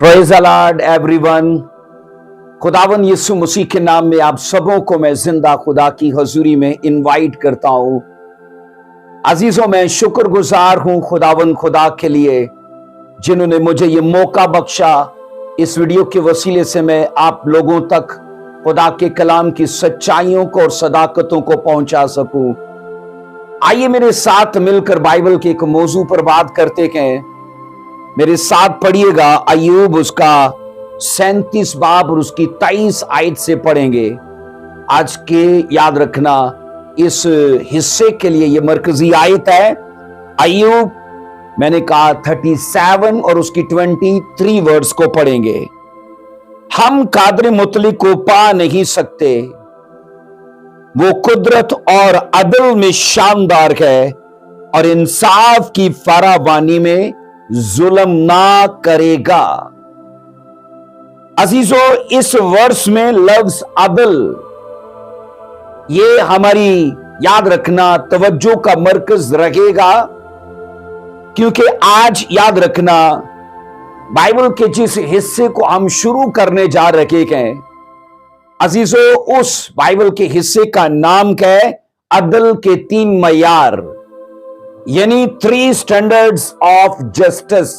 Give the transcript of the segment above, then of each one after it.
Praise the Lord everyone. खुदावन यीशु मसीह के नाम में आप सबों को मैं जिंदा खुदा की हजूरी में इनवाइट करता हूं। अजीजों, मैं शुक्रगुजार हूं खुदावन खुदा के लिए जिन्होंने मुझे ये मौका बख्शा। इस वीडियो के वसीले से मैं आप लोगों तक खुदा के कलाम की सच्चाइयों को और सदाकतों को पहुंचा सकूं। आइए मेरे साथ मिलकर बाइबल के एक मौजू पर बात करते हैं। मेरे साथ पढ़िएगा अय्यूब उसका 37 बाब और उसकी 23 आयत से पढ़ेंगे। आज के याद रखना इस हिस्से के लिए ये मरकजी आयत है। अय्यूब मैंने कहा 37 और उसकी 23 वर्ड्स को पढ़ेंगे। हम कादर मुतलिक को पा नहीं सकते, वो कुदरत और अदल में शानदार है और इंसाफ की फरावानी में जुल्म ना करेगा। अजीजों, इस वर्ष में लफ्ज अदल ये हमारी याद रखना तवज्जो का मरकज रहेगा, क्योंकि आज याद रखना बाइबल के जिस हिस्से को हम शुरू करने जा रहे हैं अजीजों, उस बाइबल के हिस्से का नाम क्या है? अदल के 3 मयार, यानी 3 स्टैंडर्ड्स ऑफ जस्टिस।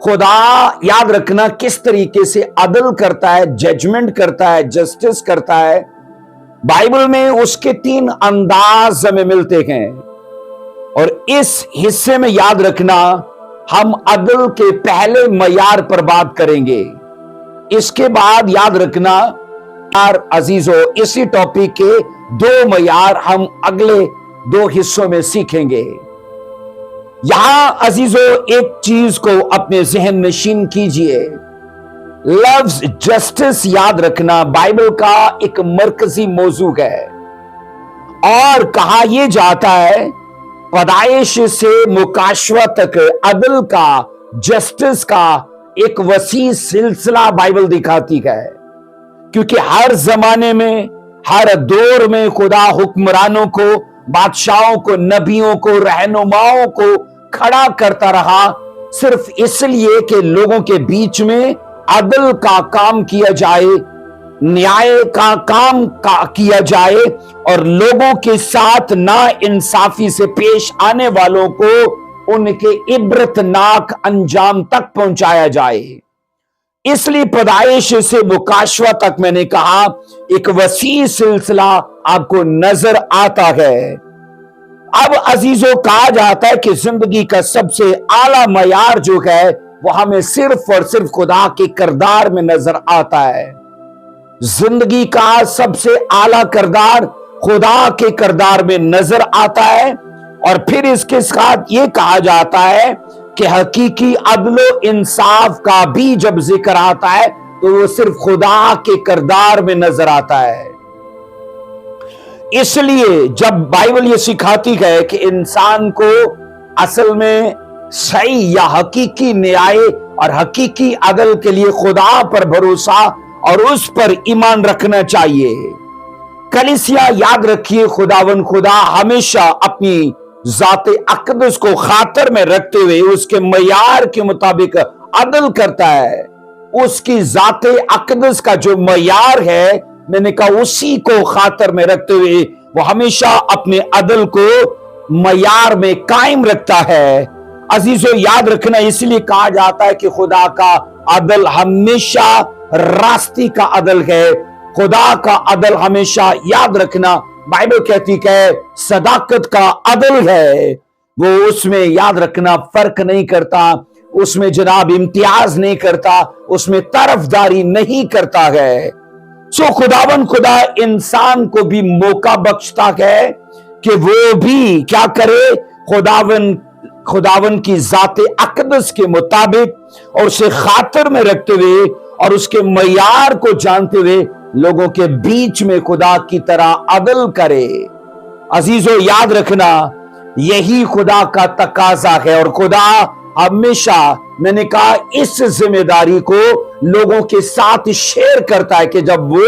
खुदा याद रखना किस तरीके से अदल करता है, जजमेंट करता है, जस्टिस करता है। बाइबल में उसके 3 अंदाज हमें मिलते हैं और इस हिस्से में याद रखना हम अदल के पहले मयार पर बात करेंगे। इसके बाद याद रखना अजीजों, इसी टॉपिक के 2 मयार हम अगले 2 हिस्सों में सीखेंगे। यहां अजीजों एक चीज को अपने जहन नशीन कीजिए। लफ्ज जस्टिस याद रखना बाइबल का एक मरकजी मौजू है और कहा यह जाता है पैदाइश से मुकाशवा तक अदल का, जस्टिस का एक वसी सिलसिला बाइबल दिखाती है, क्योंकि हर जमाने में, हर दौर में खुदा हुक्मरानों को, बादशाहों को, नबियों को, रहनुमाओं को खड़ा करता रहा सिर्फ इसलिए कि लोगों के बीच में अदल का काम किया जाए, न्याय का काम किया जाए और लोगों के साथ ना इंसाफी से पेश आने वालों को उनके इब्रतनाक अंजाम तक पहुंचाया जाए। इसलिए पैदाइश से मुकाशवा तक मैंने कहा एक वसी सिलसिला आपको नजर आता है। अब अजीजों कहा जाता है कि जिंदगी का सबसे आला मयार जो है वो हमें सिर्फ और सिर्फ खुदा के किरदार में नजर आता है। जिंदगी का सबसे आला किरदार खुदा के किरदार में नजर आता है और फिर इसके साथ ये कहा जाता है कि हकीकी अदलो इंसाफ का भी जब जिक्र आता है तो वो सिर्फ खुदा के किरदार में नजर आता है। इसलिए जब बाइबल ये सिखाती है कि इंसान को असल में सही या हकीकी न्याय और हकीकी अदल के लिए खुदा पर भरोसा और उस पर ईमान रखना चाहिए। कलीसिया याद रखिए, खुदावन खुदा हमेशा अपनी जाते अक़दस को खातर में रखते हुए उसके मयार के मुताबिक अदल करता है। उसकी जाते अक़दस का जो मयार है, मैंने कहा उसी को खातर में रखते हुए वो हमेशा अपने अदल को मयार में कायम रखता है। अजीजों याद रखना, इसलिए कहा जाता है कि खुदा का अदल हमेशा रास्ती का अदल है। खुदा का अदल हमेशा याद रखना बाइबल कहती है सदाकत का अदल है। वो उसमें याद रखना फर्क नहीं करता, उसमें जनाब इम्तियाज नहीं करता, उसमें तरफदारी नहीं करता है। सो खुदावन खुदा इंसान को भी मौका बख्शता है कि वो भी क्या करे, खुदावन की जाते अक़दस के मुताबिक और उसे खातर में रखते हुए और उसके मयार को जानते हुए लोगों के बीच में खुदा की तरह अदल करे। अजीजों याद रखना यही खुदा का तकाजा है और खुदा हमेशा, मैंने कहा, इस जिम्मेदारी को लोगों के साथ शेयर करता है कि जब वो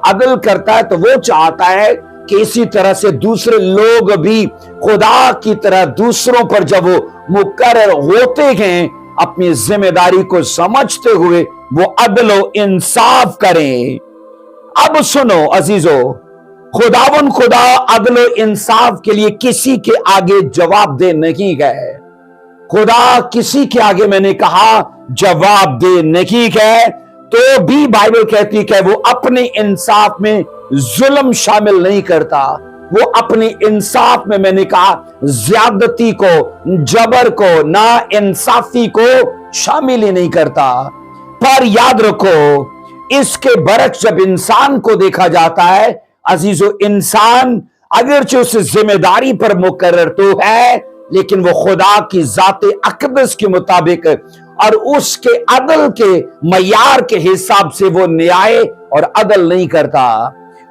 अदल करता है तो वो चाहता है कि इसी तरह से दूसरे लोग भी खुदा की तरह दूसरों पर जब वो मुकर्रर होते हैं अपनी जिम्मेदारी को समझते हुए वो अदल व इंसाफ करें। अब सुनो अजीजों, खुदावन खुदा अदल व इंसाफ के लिए किसी के आगे जवाब दे नहीं गए। खुदा किसी के आगे, मैंने कहा, जवाब दे नहीं गए, तो भी बाइबल कहती है वो अपने इंसाफ में जुल्म शामिल नहीं करता। वो अपने इंसाफ में, मैंने कहा, ज्यादती को, जबर को, ना इंसाफी को शामिल ही नहीं करता। पर याद रखो, इसके बरक्स जब इंसान को देखा जाता है अजीजों, इंसान अगरचे उस जिम्मेदारी पर मुकर्रर तो है, लेकिन वो खुदा की जाते अकदस के मुताबिक और उसके अदल के मयार के हिसाब से वो न्याय और अदल नहीं करता।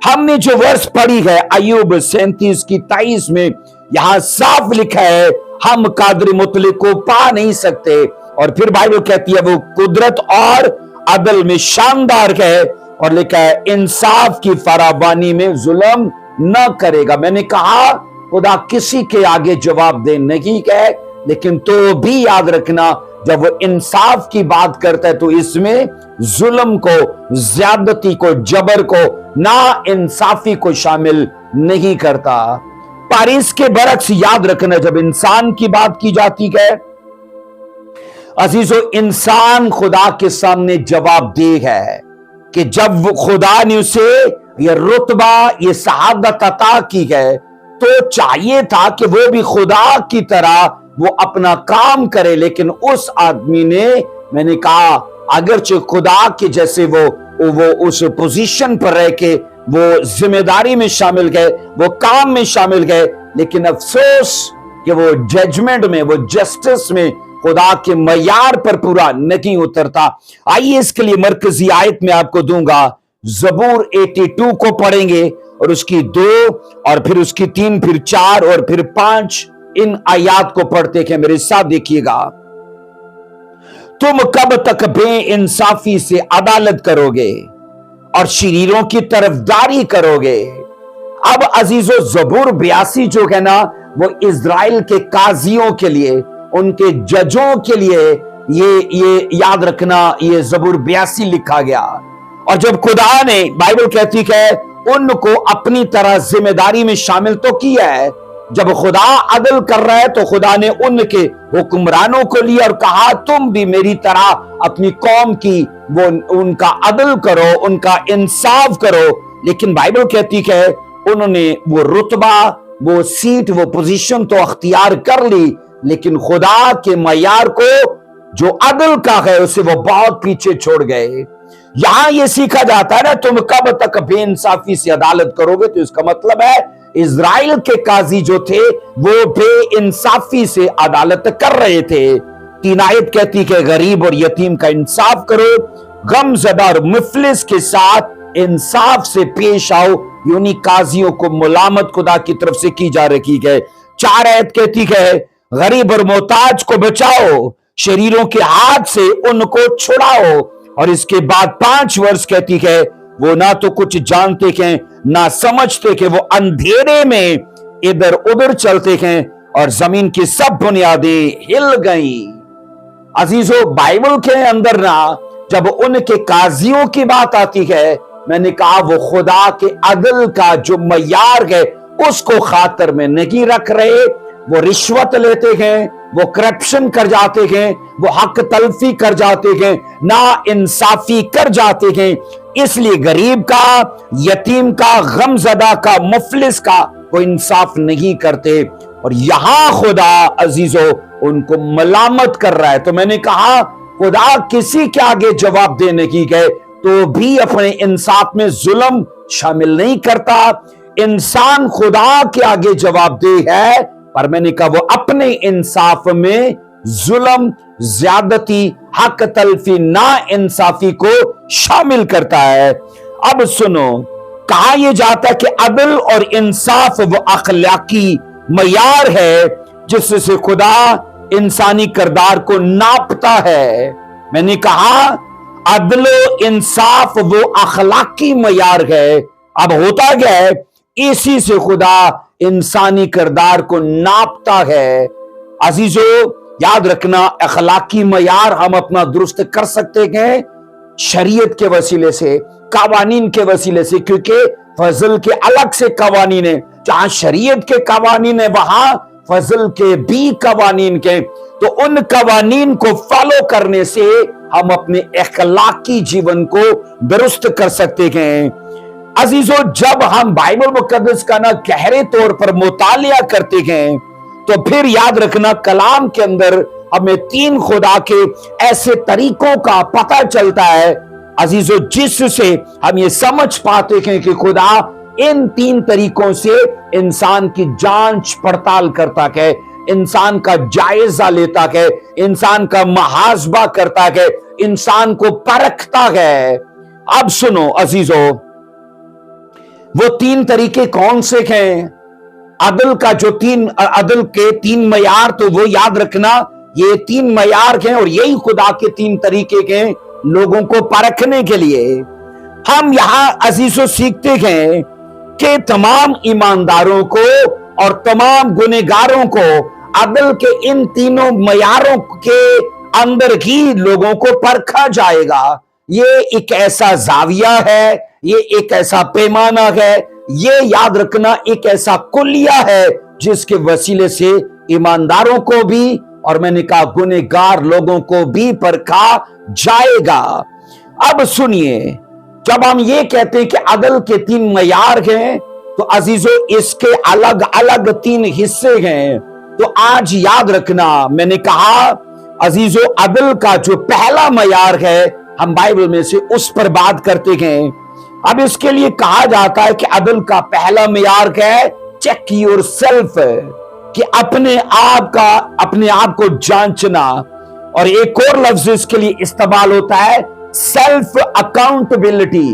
हमने जो वर्ष पढ़ी है अय्यूब 37 की 23 में, यहां साफ लिखा है हम कादर मुतलक को पा नहीं सकते। और फिर बाइबल कहती है वो कुदरत और अदल में शानदार है, और लिखा है इंसाफ की फराबानी में जुल्म न करेगा। मैंने कहा खुदा किसी के आगे जवाब दे नहीं कहे, लेकिन तो भी याद रखना जब वो इंसाफ की बात करता है तो इसमें जुल्म को, ज्यादती को, जबर को, ना इंसाफी को शामिल नहीं करता। पर इसके बरक्स याद रखना जब इंसान की बात की जाती है अजीजों, इंसान खुदा के सामने जवाबदेह है कि जब खुदा ने उसे ये रुतबा, ये शहादत अता की है, तो चाहिए था कि वो भी खुदा की तरह वो अपना काम करे। लेकिन उस आदमी ने, मैंने कहा, अगरचे खुदा के जैसे वो उस पोजीशन पर रह के वो जिम्मेदारी में शामिल गए, वो काम में शामिल गए, लेकिन अफसोस कि वो जजमेंट में, वो जस्टिस में खुदा के मयार पर पूरा नहीं उतरता। आइए इसके लिए मरकजी आयत में आपको दूंगा, ज़बूर 82 को पढ़ेंगे और उसकी 2 और फिर उसकी 3, फिर 4 और फिर 5 इन आयात को पढ़ते हैं। मेरे साथ देखिएगा, तुम कब तक बेइंसाफी से अदालत करोगे और शरीरों की तरफदारी करोगे। अब अजीजों, ज़बूर 82 जो है ना, वो इज़राइल के काजियों के लिए, उनके जजों के लिए ये याद रखना, ये ज़बूर 82 लिखा गया। और जब खुदा ने, बाइबल कहती है, उनको अपनी तरह जिम्मेदारी में शामिल तो किया है। जब खुदा अदल कर रहा है तो खुदा ने उनके हुक्मरानों को लिया और कहा तुम भी मेरी तरह अपनी कौम की वो उनका अदल करो, उनका इंसाफ करो। लेकिन बाइबल कहती है उन्होंने वो रुतबा, वो सीट, वो पोजीशन तो अख्तियार कर ली, लेकिन खुदा के मयार को जो अदल का है उसे वो बहुत पीछे छोड़ गए। यहां ये सीखा जाता है ना, तुम कब तक बेइंसाफी से अदालत करोगे, तो इसका मतलब है इज़राइल के काजी जो थे वो बेइंसाफी से अदालत कर रहे थे। 3 आयत कहती है गरीब और यतीम का इंसाफ करो, गमज़दा और मुफलिस के साथ इंसाफ से पेश आओ। यूनी काजियों को मुलामत खुदा की तरफ से की जा रही है। 4 आयत कहती है गरीब और मोहताज को बचाओ, शरीरों के हाथ से उनको छुड़ाओ। और इसके बाद 5 वर्ष कहती है वो ना तो कुछ जानते हैं ना समझते कि वो अंधेरे में इधर उधर चलते हैं और जमीन की सब बुनियादें हिल गई। अजीजों, बाइबल के अंदर ना जब उनके काजियों की बात आती है, मैंने कहा वो खुदा के अदल का जो मयार है उसको खातर में नहीं रख रहे। वो रिश्वत लेते हैं, वो करप्शन कर जाते हैं, वो हक तलफी कर जाते हैं, ना इंसाफी कर जाते हैं। इसलिए गरीब का, यतीम का, गमज़दा का, मुफलिस का वो इंसाफ नहीं करते। और यहां खुदा अजीजों उनको मलामत कर रहा है। तो मैंने कहा खुदा किसी के आगे जवाब देने की गए तो भी अपने इंसाफ में जुल्म शामिल नहीं करता। इंसान खुदा के आगे जवाबदेह है, पर मैंने कहा वो अपने इंसाफ में जुल्म, ज्यादती, हक तलफी, ना इंसाफी को शामिल करता है। अब सुनो, कहा यह जाता है कि अदल और इंसाफ वो अखलाकी मयार है जिससे खुदा इंसानी किरदार को नापता है। मैंने कहा अदल इंसाफ वो अखलाकी मयार है। अब होता गया है इसी से खुदा इंसानी किरदार को नापता है। अजीजों, याद रखना, अखलाकी मयार हम अपना दुरुस्त कर सकते हैं शरीयत के वसीले से, कवानीन के वसीले से, क्योंकि फजल के अलग से कवानीन है। जहां शरीयत के कवानीन है वहां फजल के भी कवानीन के, तो उन कवानीन को फॉलो करने से हम अपने अखलाकी जीवन को दुरुस्त कर सकते हैं। अजीजों, जब हम बाइबल मुकद्दस का ना गहरे तौर पर मुतालिया करते हैं तो फिर याद रखना, कलाम के अंदर हमें तीन खुदा के ऐसे तरीकों का पता चलता है अजीजों, जिससे हम ये समझ पाते हैं कि खुदा इन तीन तरीकों से इंसान की जांच पड़ताल करता है, इंसान का जायजा लेता है, इंसान का मुहासबा करता है, इंसान को परखता है। अब सुनो अजीजों, वो तीन तरीके कौन से हैं? अदल का जो अदल के तीन मयार, तो वो याद रखना ये तीन मयार हैं और यही खुदा के तीन तरीके के लोगों को परखने के लिए। हम यहां अजीजों सीखते हैं कि तमाम ईमानदारों को और तमाम गुनहगारों को अदल के इन तीनों मयारों के अंदर ही लोगों को परखा जाएगा। ये एक ऐसा जाविया है, ये एक ऐसा पैमाना है, ये याद रखना एक ऐसा कुलिया है जिसके वसीले से ईमानदारों को भी और मैंने कहा गुनहगार लोगों को भी परखा जाएगा। अब सुनिए, जब हम ये कहते हैं कि अदल के तीन मयार हैं, तो अजीजों इसके अलग अलग तीन हिस्से हैं। तो आज याद रखना, मैंने कहा अजीजों अदल का जो पहला मयार है हम बाइबल में से उस पर बात करते हैं। अब इसके लिए कहा जाता है कि अदल का पहला मयार है चेक योर सेल्फ, कि अपने आप को जांचना। और एक और लफ्ज इसके लिए इस्तेमाल होता है सेल्फ अकाउंटेबिलिटी,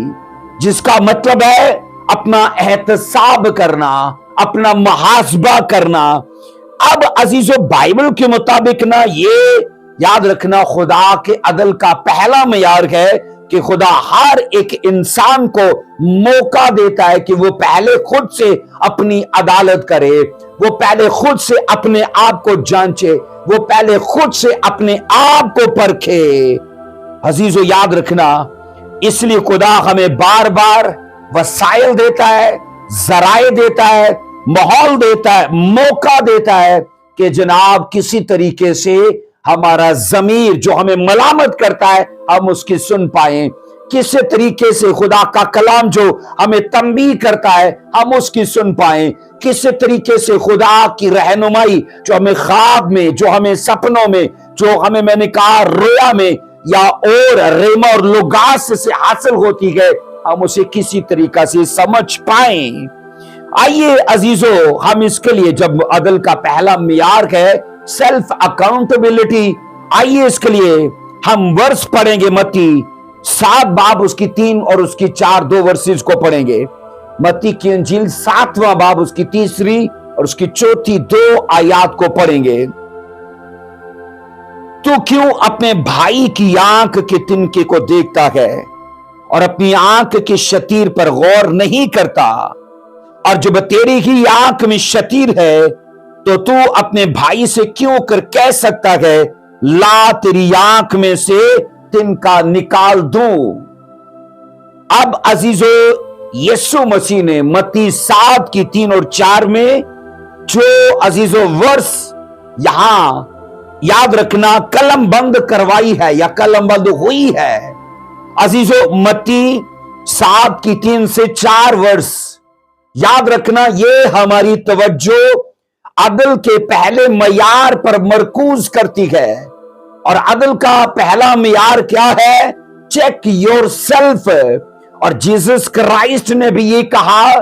जिसका मतलब है अपना एहतसाब करना, अपना मुहासबा करना। अब अजीजों बाइबल के मुताबिक ना ये याद रखना, खुदा के अदल का पहला मयार है कि खुदा हर एक इंसान को मौका देता है कि वो पहले खुद से अपनी अदालत करे, वो पहले खुद से अपने आप को जांचे, वो पहले खुद से अपने आप को परखे। अजीजों याद रखना, इसलिए खुदा हमें बार बार वसाइल देता है, जराए देता है, माहौल देता है, मौका देता है कि जनाब किसी तरीके से हमारा जमीर जो हमें मलामत करता है हम उसकी सुन पाए, किसी तरीके से खुदा का कलाम जो हमें तंबीह करता है हम उसकी सुन पाए, किसी तरीके से खुदा की रहनुमाई जो हमें ख्वाब में, जो हमें सपनों में, जो हमें मैंने कहा रोया में या और रेमा और लुगास से हासिल होती है, हम उसे किसी तरीका से समझ पाए। आइए अजीजों, हम इसके लिए जब अदल का पहला मियार है सेल्फ अकाउंटेबिलिटी, आइए इसके लिए हम वर्स पढ़ेंगे मत्ती 7 बाब उसकी 3 और उसकी 4 2 वर्सेस को पढ़ेंगे। मत्ती की इंजील 7वां बाब उसकी 3 और उसकी 4 2 आयात को पढ़ेंगे। तो क्यों अपने भाई की आंख के तिनके को देखता है और अपनी आंख की शतीर पर गौर नहीं करता? और जब तेरी ही आंख में शतीर है तो तू अपने भाई से क्यों कर कह सकता है ला तेरी आंख में से तिनका निकाल दूं? अब अजीजों यीशु मसीह ने मत्ती 7 की 3 और 4 में जो अजीजों वर्स यहां याद रखना कलम बंद करवाई है या कलम बंद हुई है। अजीजों मत्ती 7 की 3 से 4 वर्स याद रखना, ये हमारी तवज्जो अदल के पहले मयार पर मरकूज करती है। और अदल का पहला मयार क्या है? Check yourself. और जीसस क्राइस्ट ने भी ये कहा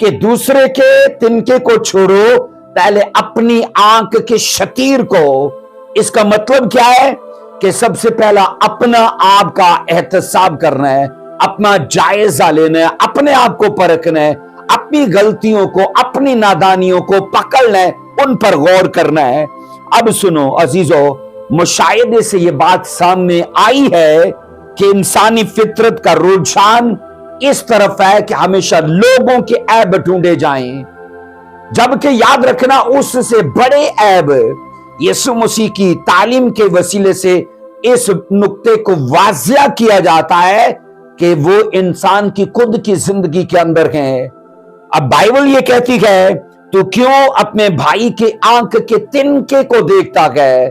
कि दूसरे के तिनके को छोड़ो, पहले अपनी आंख के शतीर को। इसका मतलब क्या है कि सबसे पहला अपना आप का एहतसाब करना है, अपना जायजा लेना है, अपने आप को परखना है, अपनी गलतियों को, अपनी नादानियों को पकड़ना है, उन पर गौर करना है। अब सुनो अजीजों, मुशाहिदे से यह बात सामने आई है कि इंसानी फितरत का रुझान इस तरफ है कि हमेशा लोगों के ऐब ढूंढे जाएं, जबकि याद रखना उससे बड़े ऐब यीशु मसीह की तालीम के वसीले से इस नुक्ते को वाज़िया किया जाता है कि वो इंसान की खुद की जिंदगी के अंदर है। अब बाइबल ये कहती है, तो क्यों अपने भाई के आंख के तिनके को देखता है?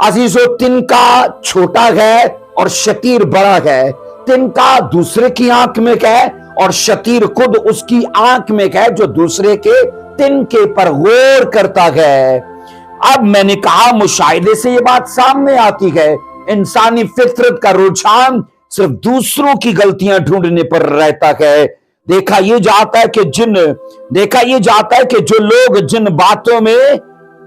अजीजों, तिनका छोटा है और शतीर बड़ा है। तिनका दूसरे की आंख में है और शतीर खुद उसकी आंख में है जो दूसरे के तिनके पर गौर करता है। अब मैंने कहा, मुशाहिदे से ये बात सामने आती है, इंसानी फितरत का रुझान सिर्फ दूसरों की गलतियां ढूंढने पर रहता है। देखा यह जाता है कि जो लोग जिन बातों में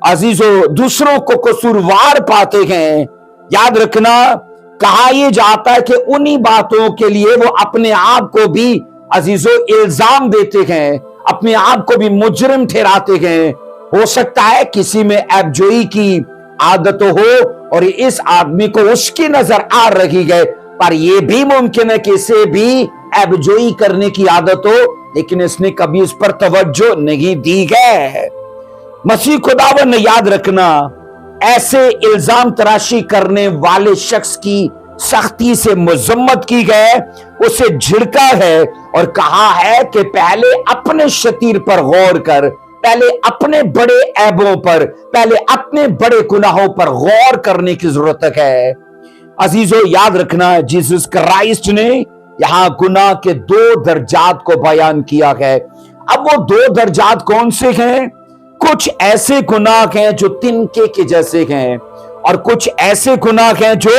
अजीजों दूसरों को कसूरवार पाते हैं, याद रखना, कहा यह जाता है कि उन्हीं बातों के लिए वो अपने आप को भी अजीजों इल्जाम देते हैं, अपने आप को भी मुजरिम ठहराते हैं। हो सकता है किसी में ऐबजोई की आदत हो और इस आदमी को उसकी नजर आ रही है, पर यह भी मुमकिन है कि इसे भी ऐबजोई करने की आदत हो, लेकिन इसने कभी इस पर तवज्जो नहीं दी है। मसीह खुदावन ने, याद रखना, ऐसे इल्जाम तराशी करने वाले शख्स की सख्ती से मजम्मत की है, उसे झिड़का है और कहा है कि पहले अपने शतीर पर गौर कर, पहले अपने बड़े ऐबों पर, पहले अपने बड़े गुनाहों पर गौर करने की जरूरत है। अजीजों, याद रखना, जीसस क्राइस्ट ने यहां गुनाह के 2 दर्जात को बयान किया है। अब वो 2 दर्जात कौन से हैं? कुछ ऐसे गुनाह हैं जो तिनके के जैसे हैं और कुछ ऐसे गुनाह हैं जो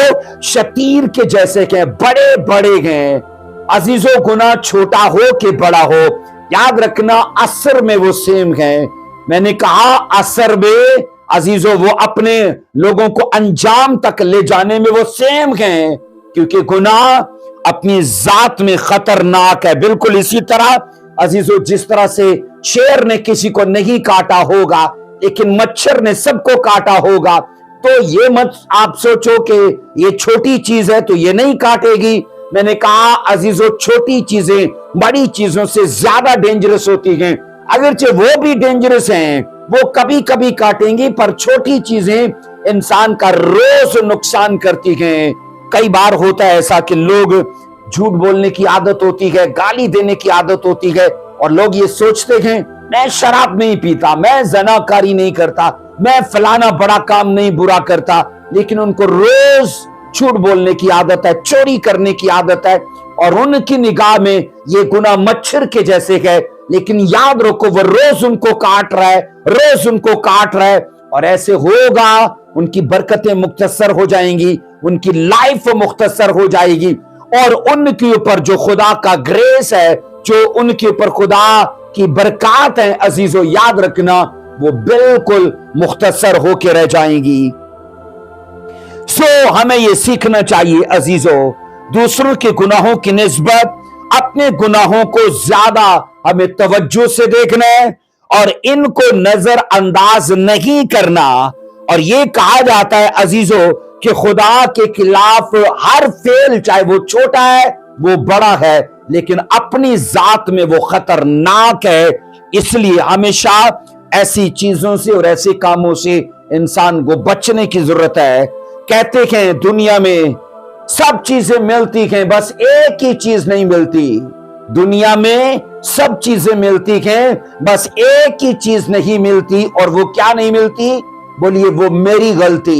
शतीर के जैसे हैं, बड़े बड़े हैं। अजीजों, गुनाह छोटा हो कि बड़ा हो, याद रखना, असर में वो सेम है। मैंने कहा, असर में अजीजों वो अपने लोगों को अंजाम तक ले जाने में वो सेम हैं, क्योंकि गुनाह अपनी जात में खतरनाक है। बिल्कुल इसी तरह अजीजों, जिस तरह से शेर ने किसी को नहीं काटा होगा लेकिन मच्छर ने सबको काटा होगा, तो ये मत आप सोचो कि ये छोटी चीज है तो ये नहीं काटेगी। मैंने कहा, अजीजों, छोटी चीजें बड़ी चीजों से ज्यादा डेंजरस होती हैं। अगरचे वो भी डेंजरस हैं, वो कभी कभी काटेंगी, पर छोटी चीजें इंसान का रोज नुकसान करती हैं। कई बार होता है ऐसा कि लोग झूठ बोलने की आदत होती है, गाली देने की आदत होती है, और लोग ये सोचते हैं, मैं शराब नहीं पीता, मैं ज़नाकारी नहीं करता, मैं फलाना बड़ा काम नहीं बुरा करता, लेकिन उनको रोज झूठ बोलने की आदत है, चोरी करने की आदत है, और उनकी निगाह में ये गुनाह मच्छर के जैसे है। लेकिन याद रखो, वो रोज उनको काट रहा है, रोज उनको काट रहा है, और ऐसे होगा उनकी बरकतें मुख्तसर हो जाएंगी, उनकी लाइफ मुख्तसर हो जाएगी, और उनके ऊपर जो खुदा का ग्रेस है, जो उनके ऊपर खुदा की बरकत है, अजीजों, याद रखना, वो बिल्कुल मुख्तसर होके रह जाएंगी। हमें ये सीखना चाहिए अजीजों, दूसरों के गुनाहों की निस्बत अपने गुनाहों को ज्यादा हमें तवज्जो से देखना है और इनको नजरअंदाज नहीं करना। और ये कहा जाता है अजीजों कि खुदा के खिलाफ हर फेल, चाहे वो छोटा है वो बड़ा है, लेकिन अपनी जात में वो खतरनाक है। इसलिए हमेशा ऐसी चीजों से और ऐसे कामों से इंसान को बचने की जरूरत है। कहते हैं दुनिया में सब चीजें मिलती हैं, बस एक ही चीज नहीं मिलती। दुनिया में सब चीजें मिलती हैं, बस एक ही चीज नहीं मिलती, और वो क्या नहीं मिलती? बोलिए, वो मेरी गलती।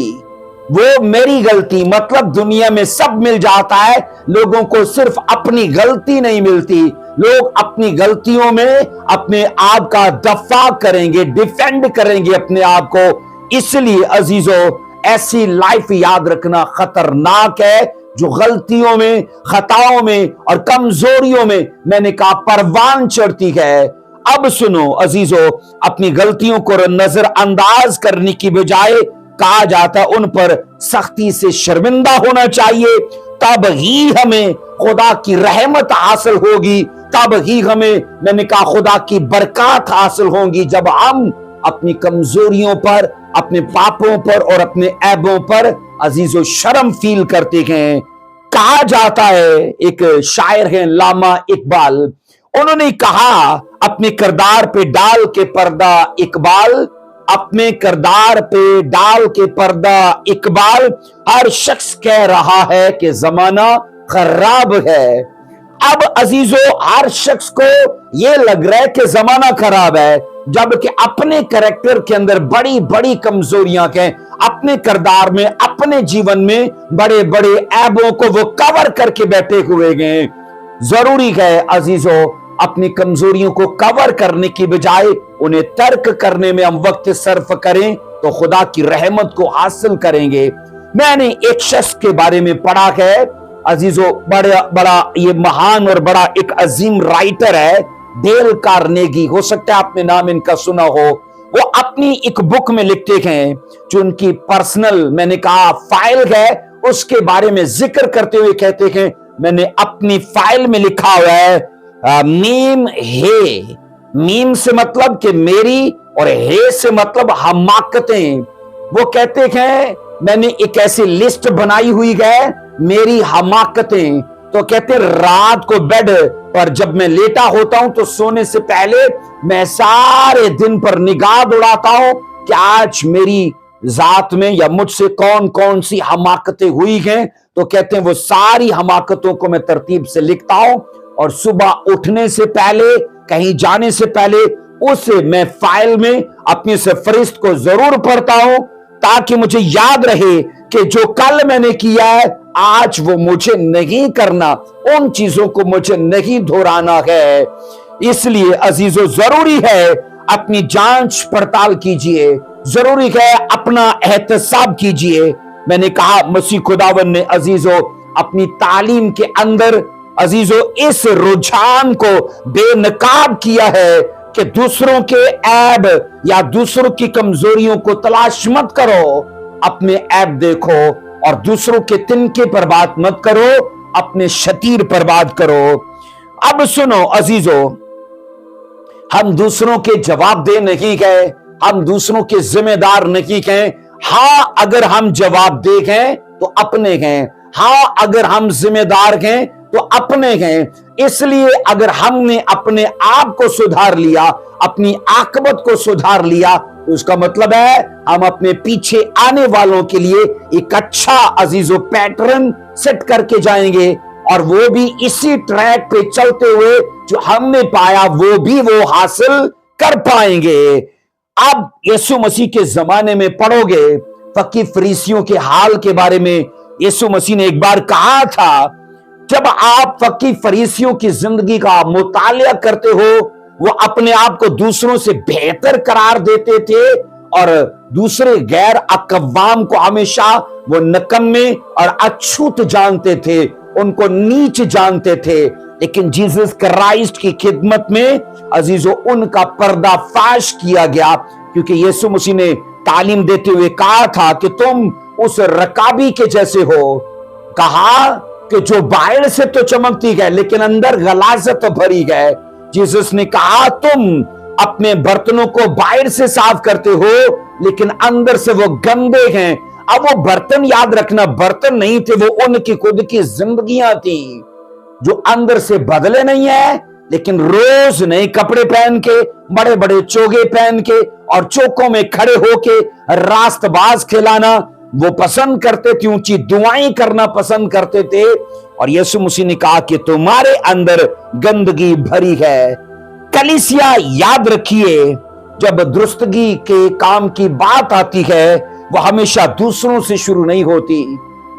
वो मेरी गलती मतलब दुनिया में सब मिल जाता है, लोगों को सिर्फ अपनी गलती नहीं मिलती। लोग अपनी गलतियों में अपने आप का दफा करेंगे, डिफेंड करेंगे अपने आप को। इसलिए अजीजों, ऐसी लाइफ याद रखना खतरनाक है जो गलतियों में, खताओं में और कमजोरियों में, मैंने कहा, परवान चढ़ती है। अब सुनो अजीजों, अपनी गलतियों को नजरअंदाज करने की बजाय कहा जाता है उन पर सख्ती से शर्मिंदा होना चाहिए। तब ही हमें खुदा की रहमत हासिल होगी, तब ही हमें, मैंने कहा, खुदा की बरकत हासिल होगी, जब हम अपनी कमजोरियों पर, अपने पापों पर और अपने ऐबों पर अजीजों शर्म फील करते हैं। कहा जाता है, एक शायर है लामा इकबाल, उन्होंने कहा अपने किरदार पे डाल के पर्दा इकबाल, अपने किरदार पे डाल के पर्दा इकबाल, हर शख्स कह रहा है कि जमाना खराब है। अब अजीजों, हर शख्स को यह लग रहा है कि जमाना खराब है, जबकि अपने कैरेक्टर के अंदर बड़ी बड़ी कमजोरियां हैं, अपने किरदार में, अपने जीवन में बड़े बड़े ऐबों को वो कवर करके बैठे हुए हैं। जरूरी है अजीजों, अपनी कमजोरियों को कवर करने की बजाय उन्हें तर्क करने में हम वक्त सर्फ करें तो खुदा की रहमत को हासिल करेंगे। मैंने एक शख्स के बारे में पढ़ा है अजीजों, बड़ा ये महान और बड़ा एक अजीम राइटर है, डेल कार्नेगी। हो सकता है आपने नाम इनका सुना हो। वो अपनी एक बुक में लिखते हैं, जो उनकी पर्सनल मैंने कहा फाइल है, उसके बारे में जिक्र करते हुए कहते हैं, मैंने अपनी फाइल में लिखा हुआ है मीम है। मीम से मतलब कि मेरी, और हे से मतलब हमाकतें। वो कहते हैं मैंने एक ऐसी लिस्ट बनाई हुई है मेरी हमाकतें। तो कहते रात को बेड पर जब मैं लेटा होता हूं तो सोने से पहले मैं सारे दिन पर निगाह दौड़ाता हूं कि आज मेरी जात में या मुझसे कौन कौन सी हमाकतें हुई हैं। तो कहते हैं वो सारी हमाकतों को मैं तरतीब से लिखता हूं और सुबह उठने से पहले, कहीं जाने से पहले उसे मैं फाइल में अपनी से फरिश्त को जरूर पढ़ता हूं, ताकि मुझे याद रहे कि जो कल मैंने किया है आज वो मुझे नहीं करना, उन चीजों को मुझे नहीं दोहराना है। इसलिए अजीजों, जरूरी है अपनी जांच पड़ताल कीजिए, जरूरी है अपना एहतसाब कीजिए। मैंने कहा मसीह खुदावन ने अजीजों अपनी तालीम के अंदर अजीजों इस रुझान को बेनकाब किया है कि दूसरों के ऐब या दूसरों की कमजोरियों को तलाश मत करो, अपने ऐब देखो, और दूसरों के तिनके पर बात मत करो, अपने शतीर पर बात करो। अब सुनो अजीजों, हम दूसरों के जवाब दे नहीं गए, हम दूसरों के जिम्मेदार नहीं गए। हां, अगर हम जवाब दे गए तो अपने हैं, हां अगर हम जिम्मेदार हैं तो अपने हैं। इसलिए अगर हमने अपने आप को सुधार लिया, अपनी आकबत को सुधार लिया, तो उसका मतलब है हम अपने पीछे आने वालों के लिए एक अच्छा अजीजों पैटर्न सेट करके जाएंगे, और वो भी इसी ट्रैक पे चलते हुए जो हमने पाया वो भी वो हासिल कर पाएंगे। अब यीशु मसीह के जमाने में पढ़ोगे फकीह फरीसियों के हाल के बारे में। यीशु मसीह ने एक बार कहा था, जब आप फकीह फरीसियों की जिंदगी का मुतालिया करते हो, वो अपने आप को दूसरों से बेहतर करार देते थे और दूसरे गैर अकवाम को हमेशा वो नकम्मे और अछूत जानते थे, उनको नीच जानते थे। लेकिन जीसस क्राइस्ट की खिदमत में अजीजों उनका पर्दाफाश किया गया, क्योंकि यीशु मसीह ने तालीम देते हुए कहा था कि तुम उस रकाबी के जैसे हो। कहा कि जो बाहर से तो चमकती है लेकिन अंदर गलाजत भरी है। जीसस ने कहा तुम अपने बर्तनों को बाहर से साफ करते हो लेकिन अंदर से वो गंदे हैं। अब वो बर्तन, याद रखना, बर्तन नहीं थे, वो उनकी खुद की जिंदगियां थी जो अंदर से बदले नहीं है, लेकिन रोज नए कपड़े पहन के, बड़े बड़े चोगे पहन के और चौकों में खड़े होके रास्तबाज खिलाना वो पसंद करते थे, ऊंची दुआएं करना पसंद करते थे। और यीशु मसीह ने कहा कि तुम्हारे अंदर गंदगी भरी है। कलीसिया, याद रखिए, जब दुरुस्तगी के काम की बात आती है वो हमेशा दूसरों से शुरू नहीं होती,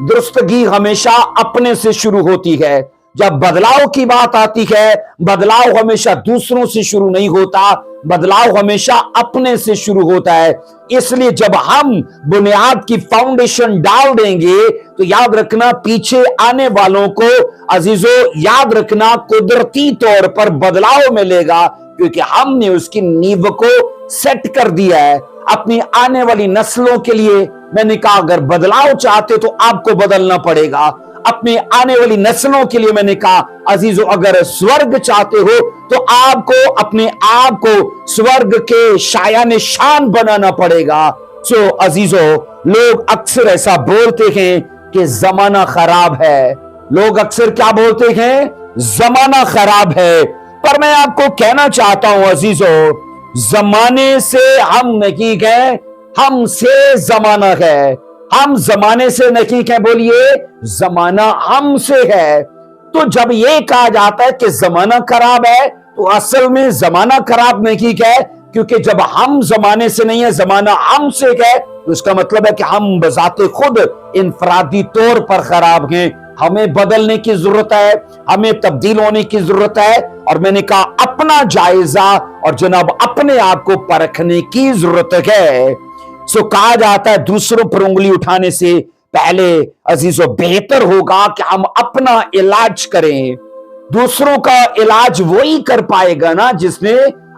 दुरुस्तगी हमेशा अपने से शुरू होती है। जब बदलाव की बात आती है, बदलाव हमेशा दूसरों से शुरू नहीं होता, बदलाव हमेशा अपने से शुरू होता है। इसलिए जब हम बुनियाद की फाउंडेशन डाल देंगे तो याद रखना पीछे आने वालों को अजीजों, याद रखना कुदरती तौर पर बदलाव मिलेगा, क्योंकि हमने उसकी नींव को सेट कर दिया है। अपनी आने वाली नस्लों के लिए मैंने कहा अगर बदलाव चाहते तो आपको बदलना पड़ेगा। अपने आने वाली नस्लों के लिए मैंने कहा अजीजों, अगर स्वर्ग चाहते हो तो आपको अपने आप को स्वर्ग के शायान शान बनाना पड़ेगा। सो अजीजों, लोग अक्सर ऐसा बोलते हैं कि जमाना खराब है। लोग अक्सर क्या बोलते हैं? जमाना खराब है। पर मैं आपको कहना चाहता हूं अजीजों जमाने से हम नहीं गए, हमसे जमाना है। हम जमाने से नहीं गए, बोलिए जमाना हमसे है। तो जब ये कहा जाता है कि जमाना खराब है, तो असल में जमाना खराब नहीं है, क्योंकि जब हम जमाने से नहीं है, जमाना हमसे है, तो इसका मतलब है कि हम बजाते खुद इनफरादी तौर पर खराब हैं। हमें बदलने की जरूरत है, हमें तब्दील होने की जरूरत है। और मैंने कहा अपना जायजा और जनाब अपने आप को परखने की जरूरत है। सो कहा जाता है दूसरों पर उंगली उठाने से पहले अजीजों बेहतर होगा कि हम अपना इलाज करें। दूसरों का इलाज वही कर पाएगा ना जिसने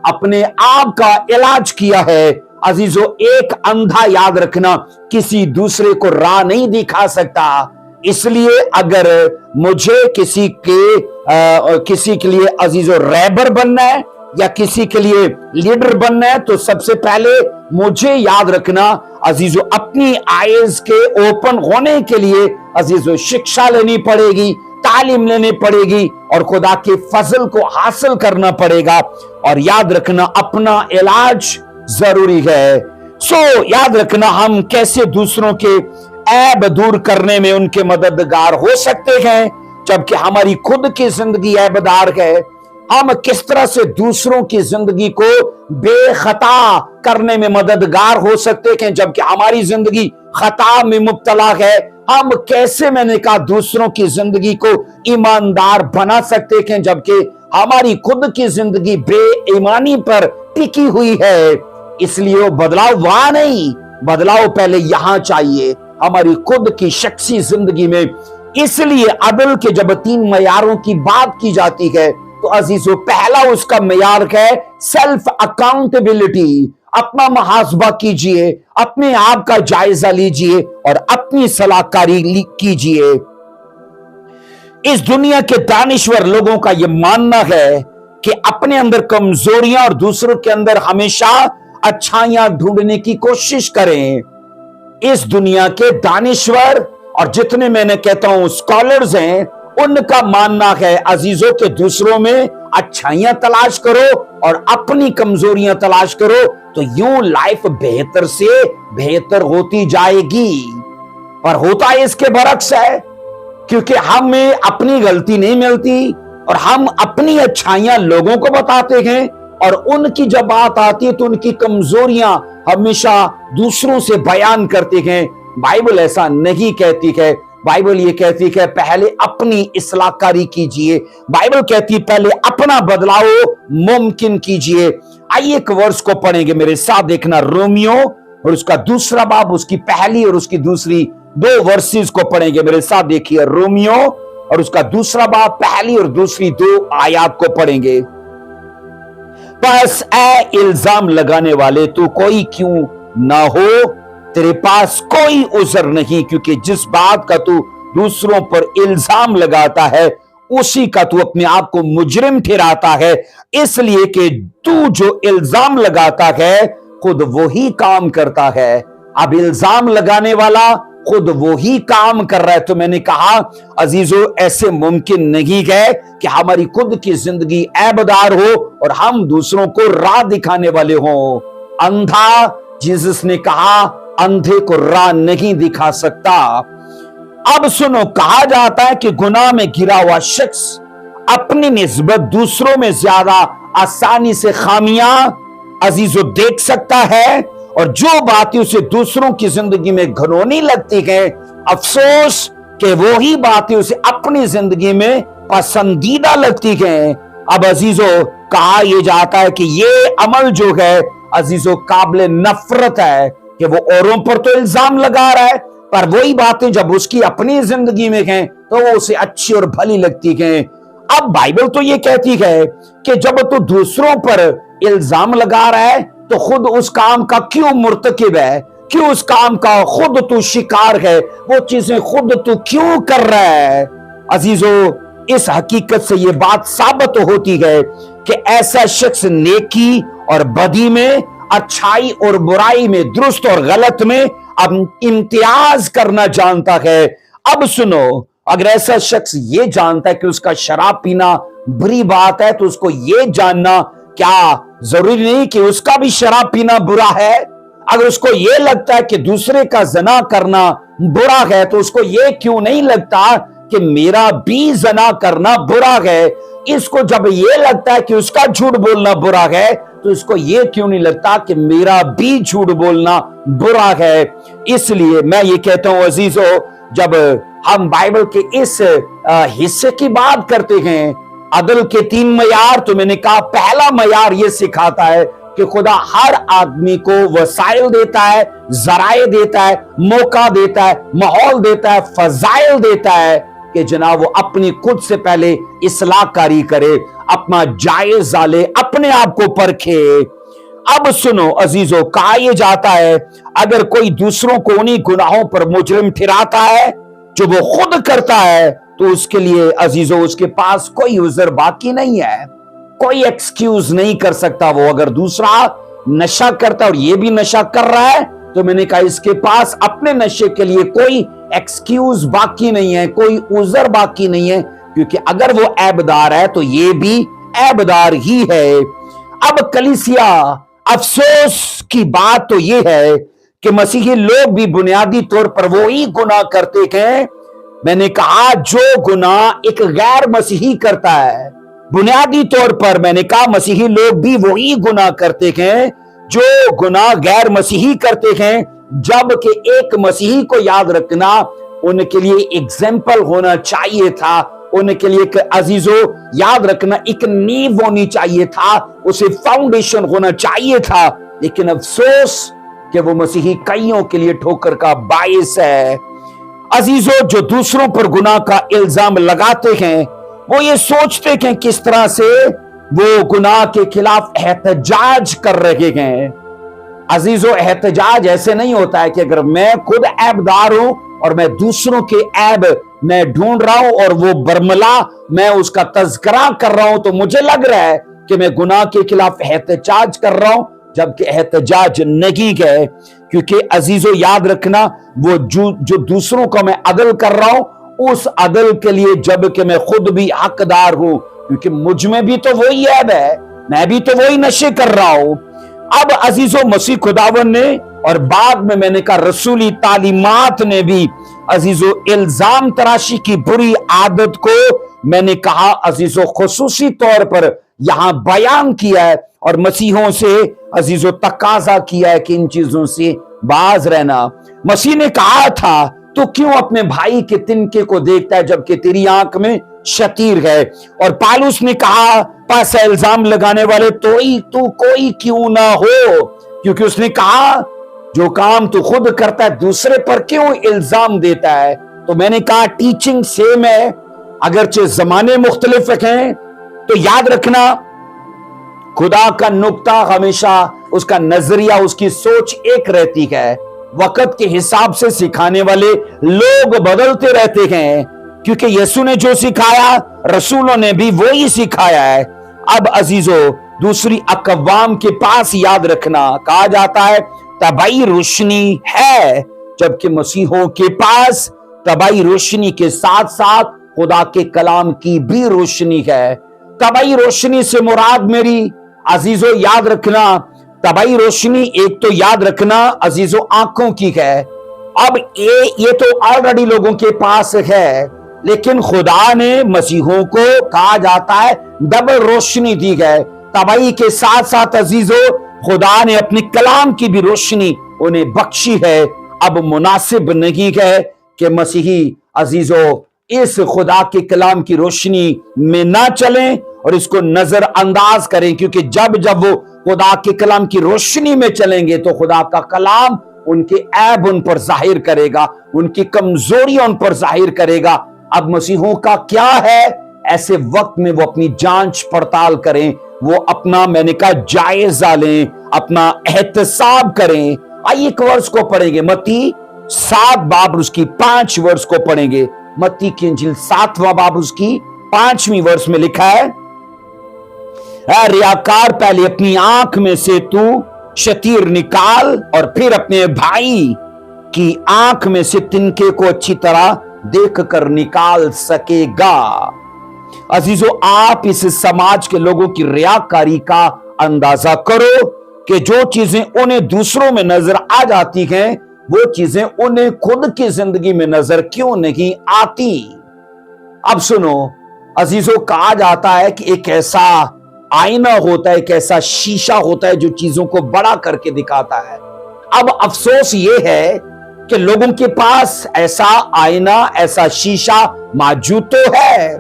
अपने आप का इलाज किया है। अजीजों एक अंधा, याद रखना, किसी दूसरे को राह नहीं दिखा सकता। इसलिए अगर मुझे किसी के लिए अजीजों रहबर बनना है या किसी के लिए लीडर बनना है, तो सबसे पहले मुझे याद रखना अजीजों अपनी आईज के ओपन होने के लिए अजीजों शिक्षा लेनी पड़ेगी, तालीम लेनी पड़ेगी और खुदा के फजल को हासिल करना पड़ेगा। और याद रखना अपना इलाज जरूरी है। याद रखना हम कैसे दूसरों के ऐब दूर करने में उनके मददगार हो सकते हैं, जबकि हमारी खुद की जिंदगी ऐबदार है। हम किस तरह से दूसरों की जिंदगी को बेखता करने में मददगार हो सकते हैं, जबकि हमारी जिंदगी खता में मुब्तला है। हम कैसे, मैंने कहा, दूसरों की जिंदगी को ईमानदार बना सकते हैं, जबकि हमारी खुद की जिंदगी बेईमानी पर टिकी हुई है। इसलिए वो बदलाव वहां नहीं, बदलाव पहले यहां चाहिए हमारी खुद की शख्सी जिंदगी में। इसलिए अदल के जब 3 मयारों की बात की जाती है, तो अजीजों पहला उसका मयार है सेल्फ अकाउंटेबिलिटी। अपना मुहासबा कीजिए, अपने आप का जायजा लीजिए और अपनी सलाहकारी कीजिए। इस दुनिया के दानिश्वर लोगों का यह मानना है कि अपने अंदर कमजोरियां और दूसरों के अंदर हमेशा अच्छाइयां ढूंढने की कोशिश करें। इस दुनिया के दानिश्वर और जितने, मैंने कहता हूं, स्कॉलर्स हैं, उनका मानना है अजीजों के दूसरों में अच्छाइयां तलाश करो और अपनी कमजोरियां तलाश करो, तो यूं लाइफ बेहतर से बेहतर होती जाएगी। पर होता इसके बरक्स है, क्योंकि हमें अपनी गलती नहीं मिलती और हम अपनी अच्छाइयां लोगों को बताते हैं, और उनकी जब बात आती है तो उनकी कमजोरियां हमेशा दूसरों से बयान करते हैं। बाइबल ऐसा नहीं कहती है। बाइबल ये कहती है पहले अपनी इस्लाहकारी कीजिए। बाइबल कहती है पहले अपना बदलाव मुमकिन कीजिए। आइए एक वर्ष को पढ़ेंगे, मेरे साथ देखना, रोमियो और उसका दूसरा बाब, उसकी पहली और उसकी दूसरी 2 वर्सेस को पढ़ेंगे। मेरे साथ देखिए, रोमियो और उसका दूसरा बाब, पहली और दूसरी 2 आयत को पढ़ेंगे। बस ए इल्जाम लगाने वाले, तू कोई क्यों ना हो, तेरे पास कोई उज़र नहीं, क्योंकि जिस बात का तू दूसरों पर इल्जाम लगाता है उसी का तू अपने आप को मुजरिम ठहराता है। इसलिए कि तू जो इल्जाम लगाता है खुद वही काम करता है। अब इल्जाम लगाने वाला खुद वही काम कर रहा है। तो मैंने कहा अजीजों, ऐसे मुमकिन नहीं है कि हमारी खुद की जिंदगी ऐबदार हो और हम दूसरों को राह दिखाने वाले हों। अंधा, जीसस ने कहा, अंधे को राह नहीं दिखा सकता। अब सुनो, कहा जाता है कि गुनाह में गिरा हुआ शख्स अपनी निस्बत दूसरों में ज्यादा आसानी से खामियां अजीजों देख सकता है, और जो बातें उसे दूसरों की जिंदगी में घिनौनी लगती है, अफसोस कि वही बातें उसे अपनी जिंदगी में पसंदीदा लगती हैं। अब अजीजों कहा यह जाता है कि ये अमल जो है अजीजों काबिल नफरत है, कि वो औरों पर तो इल्जाम लगा रहा है, पर वही बातें जब उसकी अपनी जिंदगी में हैं तो वो उसे अच्छी और भली लगती हैं। अब बाइबल तो ये कहती है कि जब तू दूसरों पर इल्जाम लगा रहा है तो खुद उस काम का क्यों मुर्तकिब है, क्यों उस काम का खुद तू शिकार है, वो चीजें खुद तू क्यों कर रहा है। अजीजों, इस हकीकत से ये बात साबित होती है कि ऐसा शख्स नेकी और बदी में, अच्छाई और बुराई में, दुरुस्त और गलत में अब इम्तियाज करना जानता है। अब सुनो, अगर ऐसा शख्स ये जानता है कि उसका शराब पीना बुरी बात है, तो उसको ये जानना क्या जरूरी नहीं कि उसका भी शराब पीना बुरा है? अगर उसको ये लगता है कि दूसरे का ज़ना करना बुरा है, तो उसको ये क्यों नहीं लगता कि मेरा भी ज़ना करना बुरा है? इसको जब ये लगता है कि उसका झूठ बोलना बुरा है, तो इसको ये क्यों नहीं लगता कि मेरा भी झूठ बोलना बुरा है? इसलिए मैं ये कहता हूं अजीजों, जब हम बाइबल के इस हिस्से की बात करते हैं, अदल के 3 मयार, तो मैंने कहा पहला मयार ये सिखाता है कि खुदा हर आदमी को वसाइल देता है, जराए देता है, मौका देता है, माहौल देता है, फजाइल देता है कि जनाब वो अपनी खुद से पहले इस्लाह कारी करे, अपना जायजा ले, अपने आप को परखे। अब सुनो अजीजों, कहा यह जाता है अगर कोई दूसरों को उन्हीं गुनाहों पर मुजरिम ठहराता है जो वो खुद करता है, तो उसके लिए अजीजों उसके पास कोई उज़र बाकी नहीं है, कोई एक्सक्यूज नहीं कर सकता। वो अगर दूसरा नशा करता और ये भी नशा कर रहा है, तो मैंने कहा इसके पास अपने नशे के लिए कोई एक्सक्यूज बाकी नहीं है, कोई उज़र बाकी नहीं है, क्योंकि अगर वो ऐबदार है तो ये भी ऐबदार ही है। अब कलीसिया, अफसोस की बात तो ये है कि मसीही लोग भी बुनियादी तौर पर वो ही गुनाह करते हैं, मैंने कहा जो गुनाह एक गैर मसीही करता है। बुनियादी तौर पर मैंने कहा मसीही लोग भी वही गुनाह करते हैं जो गुनाह गैर मसीही करते हैं, जबकि एक मसीही को याद रखना उनके लिए एग्जाम्पल होना चाहिए था, उनके लिए एक अजीजों याद रखना एक नींव होनी चाहिए था, उसे फाउंडेशन होना चाहिए था। लेकिन अफसोस कि वो मसीही कईयों के लिए ठोकर का बायस है। अजीजों, जो दूसरों पर गुनाह का इल्जाम लगाते हैं, वो ये सोचते हैं किस तरह से वो गुनाह के खिलाफ एहतजाज कर रहे हैं। अजीजों, एहतजाज ऐसे नहीं होता है कि अगर मैं खुद ऐबदार हूं और मैं दूसरों के ऐब मैं ढूंढ रहा हूं और वो बरमला मैं उसका तज़किरा कर रहा हूं, तो मुझे लग रहा है कि मैं गुनाह के खिलाफ एहतजाज कर रहा हूं, जबकि एहतजाज नहीं है। क्योंकि अजीजों याद रखना, वो जो दूसरों को मैं अदल कर रहा हूं, उस अदल के लिए जबकि मैं खुद भी हकदार हूं, क्योंकि मुझ में भी तो वही ऐब है, मैं भी तो वही नशे कर रहा हूं। अब अजीजों, मसीह खुदावन ने और बाद में मैंने कहा रसूली तालीमात ने भी अजीजों इल्जाम तराशी की बुरी आदत को मैंने कहा अजीजों खुसूसी तौर पर यहां बयान किया है और मसीहों से अजीजों तकाजा किया है कि इन चीजों से बाज रहना। मसीह ने कहा था, तू क्यों अपने भाई के तिनके को देखता है जबकि तेरी आंख में शतीर है? और पालूस ने कहा, पास इल्जाम लगाने वाले तू कोई क्यों ना हो, क्योंकि उसने कहा जो काम तू खुद करता है दूसरे पर क्यों इल्जाम देता है? तो मैंने कहा टीचिंग सेम है, अगरचे जमाने मुख्तलिफ हैं, तो याद रखना खुदा का नुक्ता हमेशा, उसका नजरिया, उसकी सोच एक रहती है। वक्त के हिसाब से सिखाने वाले लोग बदलते रहते हैं, क्योंकि यीशु ने जो सिखाया रसूलों ने भी वही सिखाया है। अब अजीजों, दूसरी अकवाम के पास याद रखना कहा जाता है तबाई रोशनी है, जबकि मसीहों के पास तबाई रोशनी के साथ साथ खुदा के कलाम की भी रोशनी है। तबाई रोशनी से मुराद मेरी अजीजों याद रखना, तबाई रोशनी एक तो याद रखना अजीजों आंखों की है। अब ये तो ऑलरेडी लोगों के पास है, लेकिन खुदा ने मसीहों को कहा जाता है डबल रोशनी दी है। तबाई के साथ साथ अजीजों खुदा ने अपनी कलाम की भी रोशनी उन्हें बख्शी है। अब मुनासिब नहीं है कि मसीही अजीजों इस खुदा के कलाम की रोशनी में ना चलें और इसको नजरअंदाज करें, क्योंकि जब जब वो खुदा के कलाम की रोशनी में चलेंगे तो खुदा का कलाम उनके ऐब उन पर जाहिर करेगा, उनकी कमजोरियां उन पर जाहिर करेगा। अब मसीहों का क्या है, ऐसे वक्त में वो अपनी जांच पड़ताल करें, वो अपना मैंने कहा जायजा लें, अपना एहतसाब करें। आइए एक वर्ष को पढ़ेंगे, मत्ती 7 बाब उसकी 5 वर्ष को पढ़ेंगे। मत्ती की इंजील 7वां बाब उसकी 5वीं वर्ष में लिखा है, रियाकार पहले अपनी आंख में से तू शतीर निकाल और फिर अपने भाई की आंख में से तिनके को अच्छी तरह देख कर निकाल सकेगा। अजीजों, आप इस समाज के लोगों की रियाकारी का अंदाजा करो कि जो चीजें उन्हें दूसरों में नजर आ जाती हैं वो चीजें उन्हें खुद की जिंदगी में नजर क्यों नहीं आती। अब सुनो अजीजों, कहा जाता है कि एक ऐसा आईना होता है, एक ऐसा शीशा होता है जो चीजों को बड़ा करके दिखाता है। अब अफसोस ये है कि लोगों के पास ऐसा आईना, ऐसा शीशा मौजूद तो है,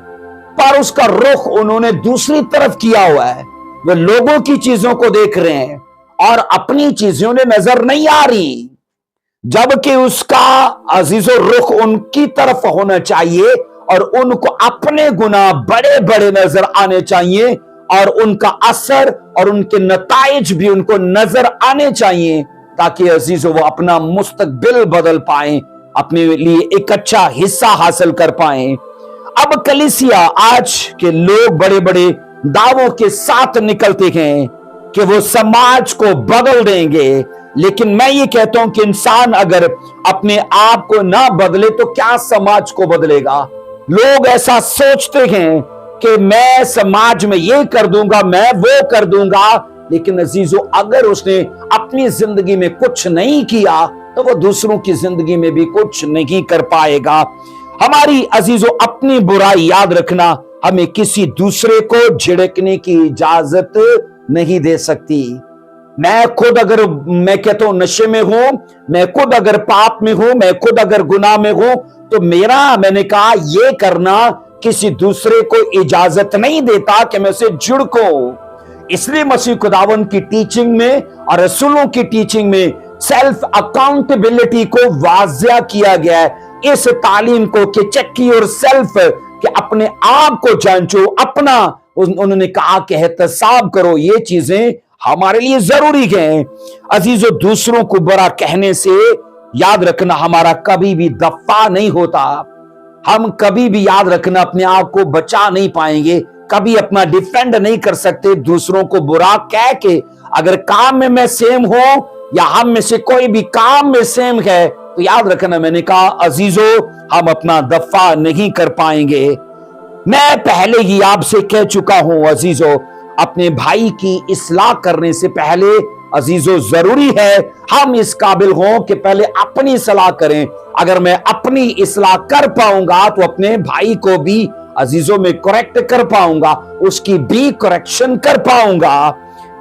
पर उसका रुख उन्होंने दूसरी तरफ किया हुआ है। वो लोगों की चीजों को देख रहे हैं और अपनी चीजों ने नजर नहीं आ रही, जबकि उसका अजीजों रुख उनकी तरफ होना चाहिए और उनको अपने गुनाह बड़े बड़े नजर आने चाहिए और उनका असर और उनके नताइज भी उनको नजर आने चाहिए, ताकि अजीजों वो अपना मुस्तकबिल बदल पाए, अपने लिए एक अच्छा हिस्सा हासिल कर पाए। अब कलीसिया आज के लोग बड़े बड़े दावों के साथ निकलते हैं कि वो समाज को बदल देंगे, लेकिन मैं ये कहता हूं कि इंसान अगर अपने आप को ना बदले तो क्या समाज को बदलेगा। लोग ऐसा सोचते हैं कि मैं समाज में ये कर दूंगा, मैं वो कर दूंगा, लेकिन अजीजों अगर उसने अपनी जिंदगी में कुछ नहीं किया तो वो दूसरों की जिंदगी में भी कुछ नहीं कर पाएगा। हमारी अजीजों अपनी बुराई याद रखना हमें किसी दूसरे को झिड़कने की इजाजत नहीं दे सकती। मैं खुद अगर मैं कहता हूं नशे में हूं, मैं खुद अगर पाप में हूं, मैं खुद अगर गुनाह में हूं, तो मैंने कहा ये करना किसी दूसरे को इजाजत नहीं देता कि मैं उसे झिड़कूं। इसलिए मसीह खुदावन की टीचिंग में और रसूलों की टीचिंग में सेल्फ अकाउंटेबिलिटी को वाज़िया किया गया है। इस तालीम को कि चेक और सेल्फ कि अपने आप को जांचो, अपना उन्होंने कहा कि एहतसाब करो, ये चीजें हमारे लिए जरूरी है। अजीजों दूसरों को बुरा कहने से याद रखना हमारा कभी भी दफा नहीं होता। हम कभी भी याद रखना अपने आप को बचा नहीं पाएंगे, कभी अपना डिफेंड नहीं कर सकते दूसरों को बुरा कह के। अगर काम में मैं सेम हूं या हम में से कोई भी काम में सेम है तो याद रखना मैंने कहा अजीजों हम अपना दफा नहीं कर पाएंगे। मैं पहले ही आपसे कह चुका हूं अजीजों, अपने भाई की इस्लाह करने से पहले अजीजों जरूरी है हम इस काबिल हों कि पहले अपनी सलाह करें। अगर मैं अपनी इस्लाह कर पाऊंगा तो अपने भाई को भी अजीजों में करेक्ट कर पाऊंगा, उसकी भी करेक्शन कर पाऊंगा।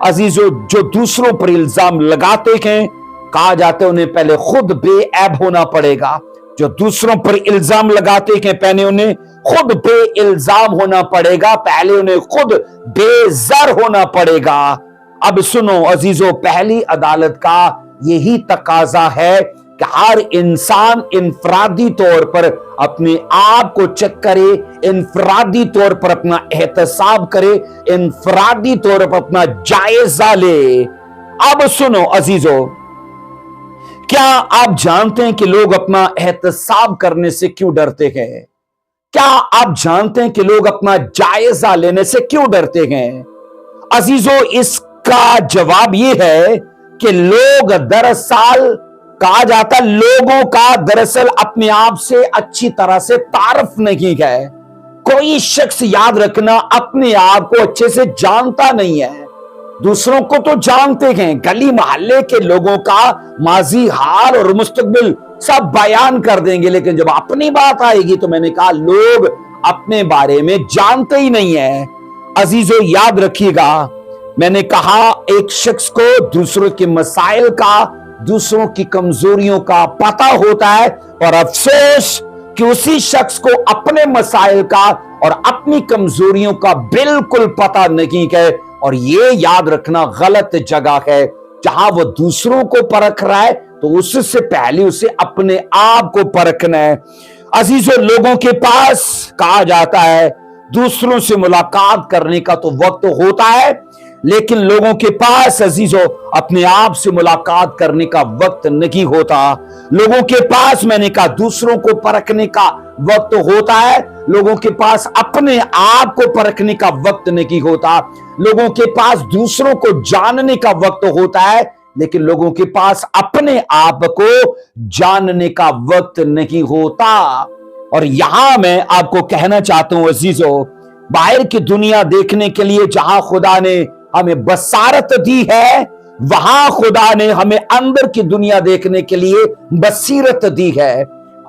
अजीजों जो दूसरों पर इल्जाम लगाते हैं, कहा जाता है उन्हें पहले खुद बेऐब होना पड़ेगा। जो दूसरों पर इल्जाम लगाते हैं पहले उन्हें खुद बेइल्जाम होना पड़ेगा, पहले उन्हें खुद बेज़र होना पड़ेगा। अब सुनो अजीजों, पहली अदालत का यही तकाजा है कि हर इंसान इनफरादी तौर पर अपने आप को चेक करे, इनफरादी तौर पर अपना एहतसाब करे, इनफरादी तौर पर अपना जायजा ले। अब सुनो अजीजों, क्या आप जानते हैं कि लोग अपना एहतसाब करने से क्यों डरते हैं? क्या आप जानते हैं कि लोग अपना जायजा लेने से क्यों डरते हैं? अजीजों इसका जवाब यह है कि लोग दरअसल कहा जाता लोगों का दरअसल अपने आप से अच्छी तरह से तारफ नहीं है। कोई शख्स याद रखना अपने आप को अच्छे से जानता नहीं है, दूसरों को तो जानते हैं, गली मोहल्ले के लोगों का माजी हाल और मुस्तकबिल सब बयान कर देंगे, लेकिन जब अपनी बात आएगी तो मैंने कहा लोग अपने बारे में जानते ही नहीं है। अजीजों याद रखिएगा, मैंने कहा एक शख्स को दूसरों के मसाइल का, दूसरों की कमजोरियों का पता होता है, और अफसोस कि उसी शख्स को अपने मसाइल का और अपनी कमजोरियों का बिल्कुल पता नहीं है। और ये याद रखना गलत जगह है, जहां वो दूसरों को परख रहा है तो उससे पहले उसे अपने आप को परखना है। अजीजों लोगों के पास कहा जाता है दूसरों से मुलाकात करने का तो वक्त होता है, लेकिन लोगों के पास अजीजों अपने आप से मुलाकात करने का वक्त नहीं होता। लोगों के पास मैंने कहा दूसरों को परखने का वक्त होता है, लोगों के पास अपने आप को परखने का वक्त नहीं होता। लोगों के पास दूसरों को जानने का वक्त होता है, लेकिन लोगों के पास अपने आप को जानने का वक्त नहीं होता। और यहां मैं आपको कहना चाहता हूं अजीजों, बाहर की दुनिया देखने के लिए जहां खुदा ने हमें बसारत दी है, वहां खुदा ने हमें अंदर की दुनिया देखने के लिए बसीरत दी है।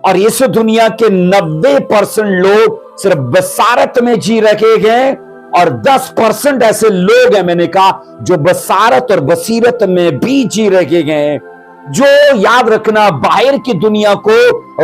और इस दुनिया के 90% लोग सिर्फ बसारत में जी रखे हैं और 10% ऐसे लोग हैं, मैंने कहा, जो बसारत और बसीरत में भी जी रखे हैं। जो याद रखना, बाहर की दुनिया को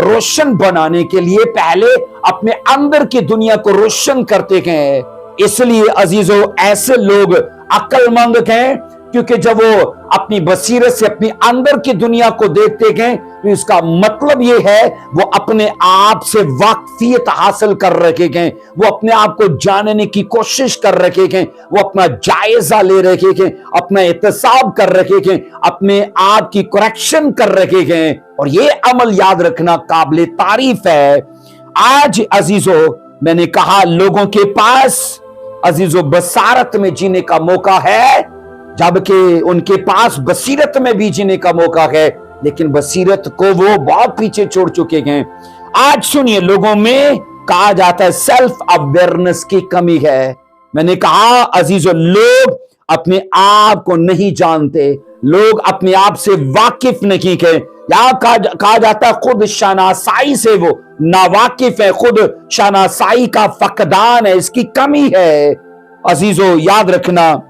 रोशन बनाने के लिए पहले अपने अंदर की दुनिया को रोशन करते हैं। इसलिए अजीजों, ऐसे लोग अक्लमंद हैं, क्योंकि जब वो अपनी बसीरत से अपनी अंदर की दुनिया को देखते हैं तो इसका मतलब ये है वो अपने आप से वाकफियत हासिल कर रखे हैं, वो अपने आप को जानने की कोशिश कर रखे हैं, वो अपना जायजा ले रखे हैं, अपना एहतसाब कर रखे हैं, अपने आप की करेक्शन कर रखे हैं। और ये अमल याद रखना काबिल तारीफ है। आज अजीजों, मैंने कहा, लोगों के पास अजीजों बसारत में जीने का मौका है, जबकि उनके पास बसीरत में भी जीने का मौका है, लेकिन बसीरत को वो बहुत पीछे छोड़ चुके हैं। आज सुनिए, लोगों में कहा जाता है सेल्फ अवेयरनेस की कमी है। मैंने कहा अजीजों, लोग अपने आप को नहीं जानते, लोग अपने आप से वाकिफ नहीं है, या कहा जाता है खुद शनासाई से वो नावाकिफ है, खुद शनासाई का फकदान है, इसकी कमी है। अजीजों, याद रखना,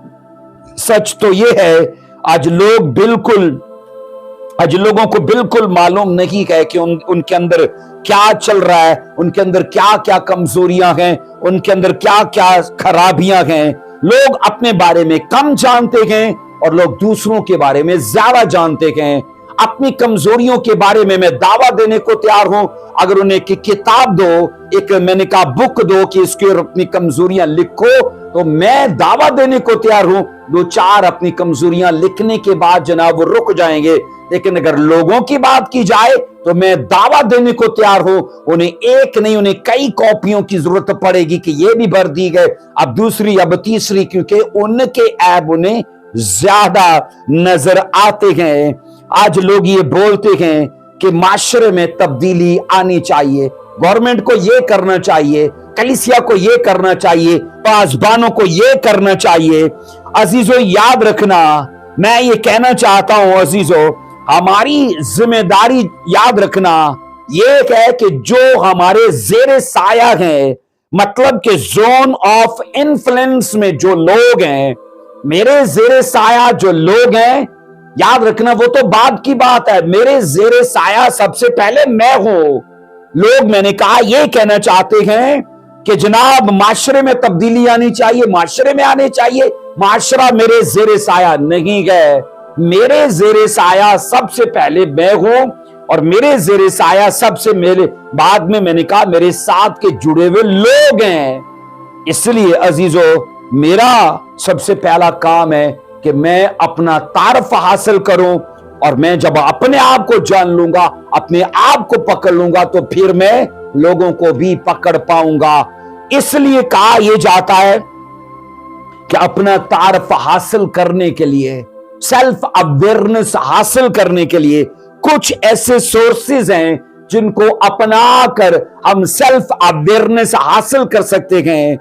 सच तो ये है, आज लोगों को बिल्कुल मालूम नहीं है कि उनके अंदर क्या चल रहा है, उनके अंदर क्या क्या कमजोरियां हैं, उनके अंदर क्या क्या खराबियां हैं। लोग अपने बारे में कम जानते हैं और लोग दूसरों के बारे में ज्यादा जानते हैं। अपनी कमजोरियों के बारे में मैं दावा देने को तैयार हूं। अगर उन्हें एक किताब दो, एक मैंने कहा बुक दो कि इसके अपनी कमजोरियां लिखो, तो मैं दावा देने को तैयार हूं 2-4 अपनी कमजोरियां लिखने के बाद जनाब वो रुक जाएंगे। लेकिन अगर लोगों की बात की जाए तो मैं दावा देने को तैयार हूं, उन्हें एक नहीं, उन्हें कई कॉपियों की जरूरत पड़ेगी कि ये भी भर दी गए, अब दूसरी, अब तीसरी, क्योंकि उनके ऐब उन्हें ज्यादा नजर आते हैं। आज लोग ये बोलते हैं कि माशरे में तब्दीली आनी चाहिए, गवर्नमेंट को ये करना चाहिए, कलीसिया को ये करना चाहिए, पासबानों को ये करना चाहिए। अजीजों, याद रखना, मैं ये कहना चाहता हूं अजीजों, हमारी जिम्मेदारी याद रखना ये है कि जो हमारे जेरे साया हैं, मतलब कि जोन ऑफ इन्फ्लुएंस में जो लोग हैं, मेरे जेरे साया जो लोग हैं, याद रखना वो तो बाद की बात है, मेरे जेरे साया सबसे पहले मैं हूं। लोग, मैंने कहा, ये कहना चाहते हैं कि जनाब माशरे में तब्दीली आनी चाहिए, माशरे में आने चाहिए, माशरा मेरे जेरे साया नहीं है। मेरे जेरे साया सबसे पहले मैं हूं और मेरे जेरे साया सबसे मेरे बाद में, मैंने कहा, मेरे साथ के जुड़े हुए लोग हैं। इसलिए अजीजों, मेरा सबसे पहला काम है कि मैं अपना तारफ हासिल करूं, और मैं जब अपने आप को जान लूंगा, अपने आप को पकड़ लूंगा, तो फिर मैं लोगों को भी पकड़ पाऊंगा। इसलिए कहा यह जाता है कि अपना तारफ हासिल करने के लिए, सेल्फ अवेयरनेस हासिल करने के लिए कुछ ऐसे सोर्सेज हैं जिनको अपना कर हम सेल्फ अवेयरनेस हासिल कर सकते हैं।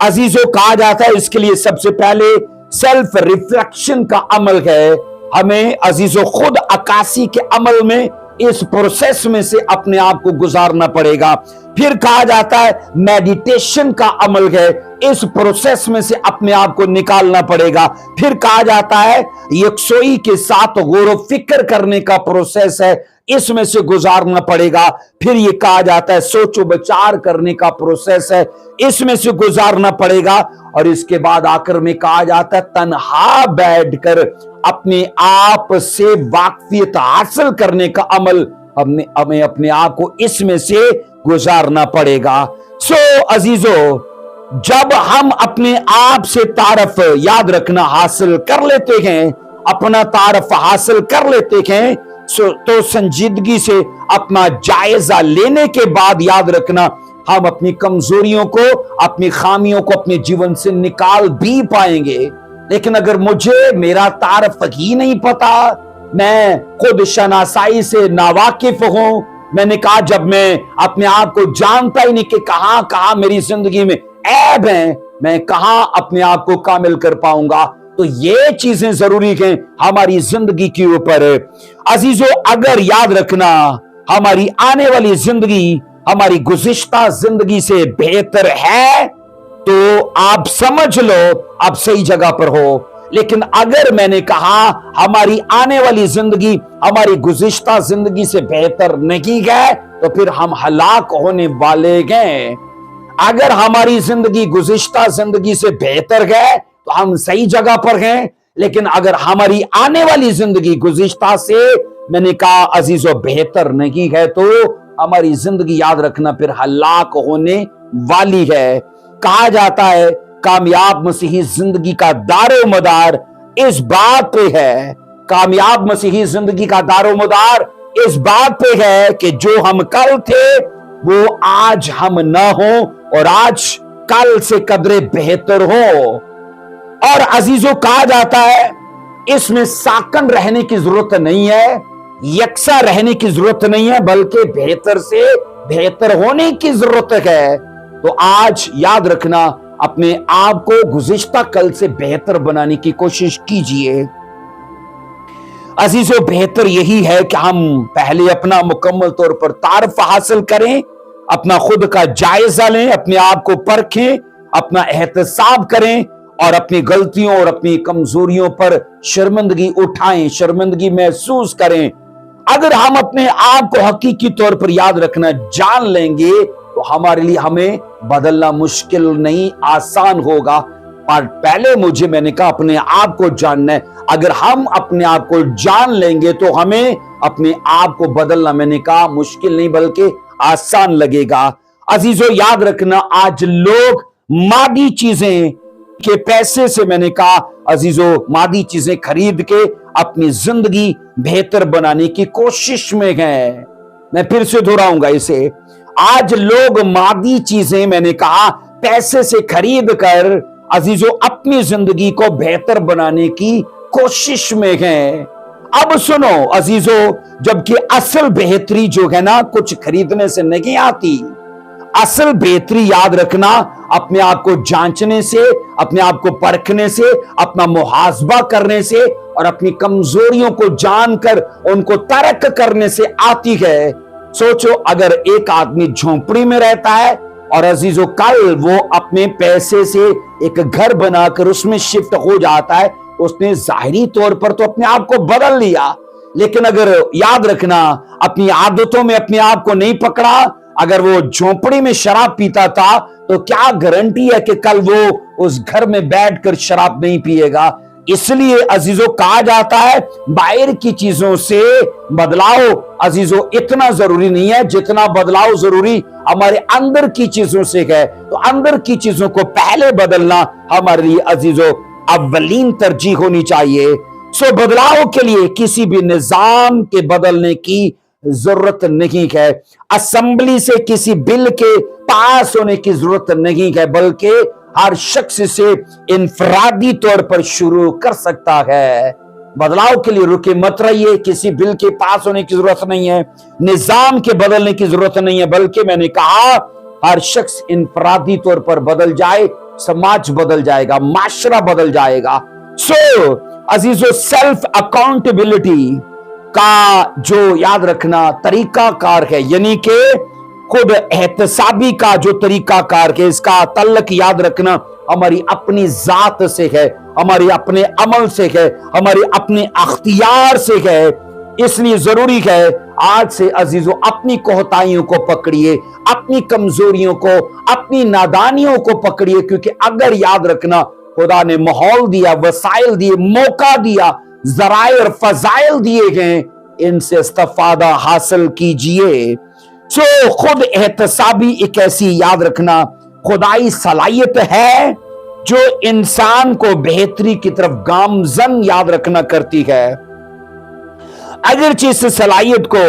अजीजों, कहा जाता है इसके लिए सबसे पहले सेल्फ रिफ्लेक्शन का अमल है। हमें अजीजों खुद अक्कासी के अमल में, इस प्रोसेस में से अपने आप को गुजारना पड़ेगा। फिर कहा जाता है मेडिटेशन का अमल है, इस प्रोसेस में से अपने आप को निकालना पड़ेगा। फिर कहा जाता है यकसोई के साथ गौर फिक्र करने का प्रोसेस है, इसमें से गुजारना पड़ेगा। फिर ये कहा जाता है सोचो विचार करने का प्रोसेस है, इसमें से गुजारना पड़ेगा। और इसके बाद आखिर में कहा जाता है तन्हा बैठकर अपने आप से वाकफियत हासिल करने का अमल, हमें अपने आप को इसमें से गुजारना पड़ेगा। सो अजीजों, जब हम अपने आप से तारफ, याद रखना, हासिल कर लेते हैं, अपना तारफ हासिल कर लेते हैं, तो संजीदगी से अपना जायजा लेने के बाद, याद रखना, हम अपनी कमजोरियों को, अपनी खामियों को अपने जीवन से निकाल भी पाएंगे। लेकिन अगर मुझे मेरा तारफ ही नहीं पता, मैं खुद शनासाई से नावाकिफ हूं, मैंने कहा जब मैं अपने आप को जानता ही नहीं कि कहां कहां मेरी जिंदगी में ऐब है, मैं कहां अपने आप को कामिल कर पाऊंगा। तो ये चीजें जरूरी हैं हमारी जिंदगी के ऊपर। अजीजों, अगर याद रखना हमारी आने वाली जिंदगी हमारी गुज़िश्ता जिंदगी से बेहतर है तो आप समझ लो आप सही जगह पर हो। लेकिन अगर मैंने कहा हमारी आने वाली जिंदगी हमारी गुज़िश्ता जिंदगी से बेहतर नहीं है तो फिर हम हलाक होने वाले हैं। अगर हमारी जिंदगी गुज़िश्ता जिंदगी से बेहतर है तो हम सही जगह पर हैं। लेकिन अगर हमारी आने वाली जिंदगी गुज़िश्ता से, मैंने कहा अजीजों, बेहतर नहीं है तो हमारी जिंदगी याद रखना फिर हलाक होने वाली है। कहा जाता है कामयाब मसीही जिंदगी का दारोमदार इस बात पे है, कामयाब मसीही जिंदगी का दारोमदार इस बात पे है कि जो हम कल थे वो आज हम न हो और आज कल से कदरे बेहतर हो। और अजीजों, कहा जाता है इसमें साकन रहने की जरूरत नहीं है, यकसा रहने की जरूरत नहीं है, बल्कि बेहतर से बेहतर होने की जरूरत है। तो आज याद रखना अपने आप को गुज़िश्ता कल से बेहतर बनाने की कोशिश कीजिए। अजीजों, बेहतर यही है कि हम पहले अपना मुकम्मल तौर पर तारफ हासिल करें, अपना खुद का जायजा लें, अपने आप को परखें, अपना एहतसाब करें और अपनी गलतियों और अपनी कमजोरियों पर शर्मिंदगी उठाएं, शर्मिंदगी महसूस करें। अगर हम अपने आप को हकीकी तौर पर याद रखना जान लेंगे तो हमारे लिए हमें बदलना मुश्किल नहीं, आसान होगा। और पहले मैंने कहा अपने आप को जानना है। अगर हम अपने आप को जान लेंगे तो हमें अपने आप को बदलना, मैंने कहा, मुश्किल नहीं बल्कि आसान लगेगा। अजीजों, याद रखना आज लोग मादी चीजें के पैसे से, मैंने कहा अजीजों, मादी चीजें खरीद के अपनी जिंदगी बेहतर बनाने की कोशिश में हैं। मैं फिर से दोहराऊंगा इसे, आज लोग मादी चीजें, मैंने कहा, पैसे से खरीद कर अजीजों अपनी जिंदगी को बेहतर बनाने की कोशिश में हैं। अब सुनो अजीजों, जबकि असल बेहतरी जो है ना कुछ खरीदने से नहीं आती। असल बेहतरी याद रखना अपने आप को जांचने से, अपने आप को परखने से, अपना मुहासबा करने से और अपनी कमजोरियों को जानकर उनको तर्क करने से आती है। सोचो, अगर एक आदमी झोंपड़ी में रहता है और अजीजों कल वो अपने पैसे से एक घर बनाकर उसमें शिफ्ट हो जाता है, उसने जाहिरी तौर पर तो अपने आप को बदल लिया। लेकिन अगर याद रखना अपनी आदतों में अपने आप को नहीं पकड़ा, अगर वो झोंपड़ी में शराब पीता था तो क्या गारंटी है कि कल वो उस घर में बैठकर शराब नहीं पिएगा। इसलिए अजीजों कहा जाता है बाहर की चीजों से बदलाव अजीजों इतना जरूरी नहीं है जितना बदलाव जरूरी हमारे अंदर की चीजों से है। तो अंदर की चीजों को पहले बदलना हमारे लिए अजीजों अव्वलीन तरजीह होनी चाहिए। सो बदलाव के लिए किसी भी निजाम के बदलने की जरूरत नहीं है, असेंबली से किसी बिल के पास होने की जरूरत नहीं है, बल्कि हर शख्स से इनफरादी तौर पर शुरू कर सकता है। बदलाव के लिए रुके मत रहिए, किसी बिल के पास होने की जरूरत नहीं है, निजाम के बदलने की जरूरत नहीं है, बल्कि मैंने कहा हर शख्स इनफरादी तौर पर बदल जाए, समाज बदल जाएगा, माशरा बदल जाएगा। सो अजीजों सेल्फ अकाउंटेबिलिटी का जो याद रखना तरीका कार है, यानी कि खुद एहतसाबी का जो तरीका कार है, इसका तल्लक याद रखना हमारी अपनी जात से है, हमारे अपने अमल से है, हमारे अपने अख्तियार से है। इसलिए जरूरी है आज से अजीजों अपनी कोताहियों को पकड़िए, अपनी कमजोरियों को, अपनी नादानियों को पकड़िए, क्योंकि अगर याद रखना खुदा ने माहौल दिया, वसाइल दिए, मौका दिया, जराए और फजाइल दिए गए, इनसे इस्तिफादा हासिल कीजिए। सो खुद एहतसाबी एक ऐसी याद रखना खुदाई सलाहियत है जो इंसान को बेहतरी की तरफ गामजन याद रखना करती है। अगरचे इस सलाहियत को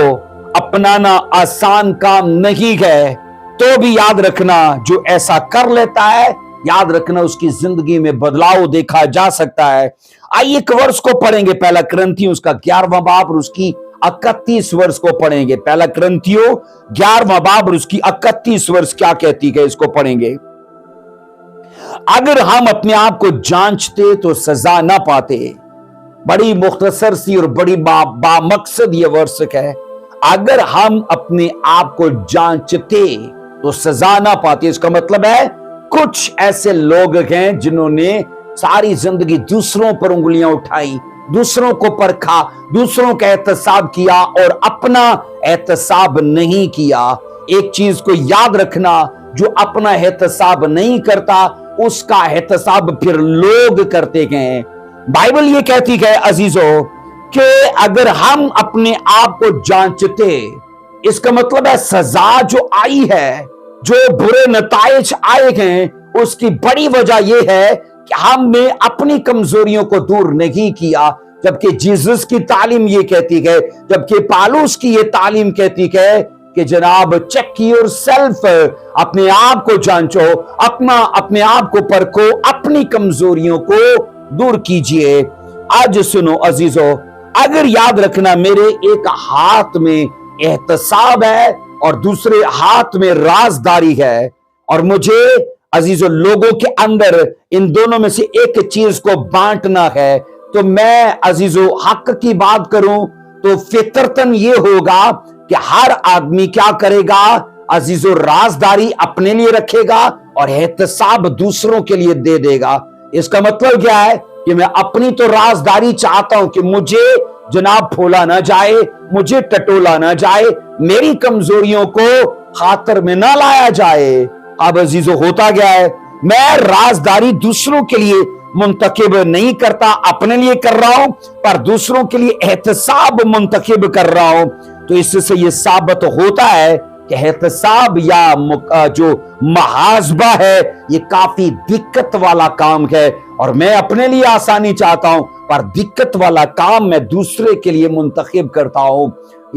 अपनाना आसान काम नहीं है, तो भी याद रखना जो ऐसा कर लेता है, याद रखना उसकी जिंदगी में बदलाव देखा जा सकता है। आइए एक वर्ष को पढ़ेंगे, पहला कुरिन्थियों उसका 11वां बाब और उसकी 31 वर्ष को पढ़ेंगे। पहला कुरिन्थियों 11वां बाब और उसकी 31 वर्ष क्या कहती है, इसको पढ़ेंगे। अगर हम अपने आप को जांचते तो सजा ना पाते। बड़ी मुख्तसर सी और बड़ी बामकसद ये वर्ष है। अगर हम अपने आप को जांचते तो सजा ना पाते। इसका मतलब है कुछ ऐसे लोग हैं जिन्होंने सारी जिंदगी दूसरों पर उंगलियां उठाई, दूसरों को परखा, दूसरों का एहतसाब किया और अपना एहतसाब नहीं किया। एक चीज को याद रखना, जो अपना एहतसाब नहीं करता उसका एहतसाब फिर लोग करते हैं। बाइबल ये कहती है अजीजों कि अगर हम अपने आप को जांचते, इसका मतलब है सजा जो आई है, जो बुरे नताइज आए हैं, उसकी बड़ी वजह यह है कि हमने अपनी कमजोरियों को दूर नहीं किया। जबकि जीसस की तालीम ये कहती है, जबकि पालूस की ये तालीम कहती है कि जनाब चेक योर सेल्फ, अपने आप को जांचो, अपने आप को परखो, अपनी कमजोरियों को दूर कीजिए। आज सुनो अजीजों, अगर याद रखना मेरे एक हाथ में एहतसाब है और दूसरे हाथ में राजदारी है, और मुझे अजीजों लोगों के अंदर इन दोनों में से एक चीज को बांटना है, तो मैं अजीजों हक की बात करूं तो फितरतन ये होगा कि हर आदमी क्या करेगा अजीजों, राजदारी अपने लिए रखेगा और एहतसाब दूसरों के लिए दे देगा। इसका मतलब क्या है कि मैं अपनी तो राजदारी चाहता हूं कि मुझे जनाब फोला ना जाए, मुझे टटोला ना जाए, मेरी कमजोरियों को खातर में ना लाया जाए। अब अजीजों होता गया है, मैं राजदारी दूसरों के लिए मुंतखब नहीं करता, अपने लिए कर रहा हूं, पर दूसरों के लिए एहतसाब मुंतखब कर रहा हूं। तो इससे यह साबित होता है कि एहतसाब या जो मुहासबा है ये काफी दिक्कत वाला काम है, और मैं अपने लिए आसानी चाहता हूं पर दिक्कत वाला काम मैं दूसरे के लिए मुंतखब करता हूं।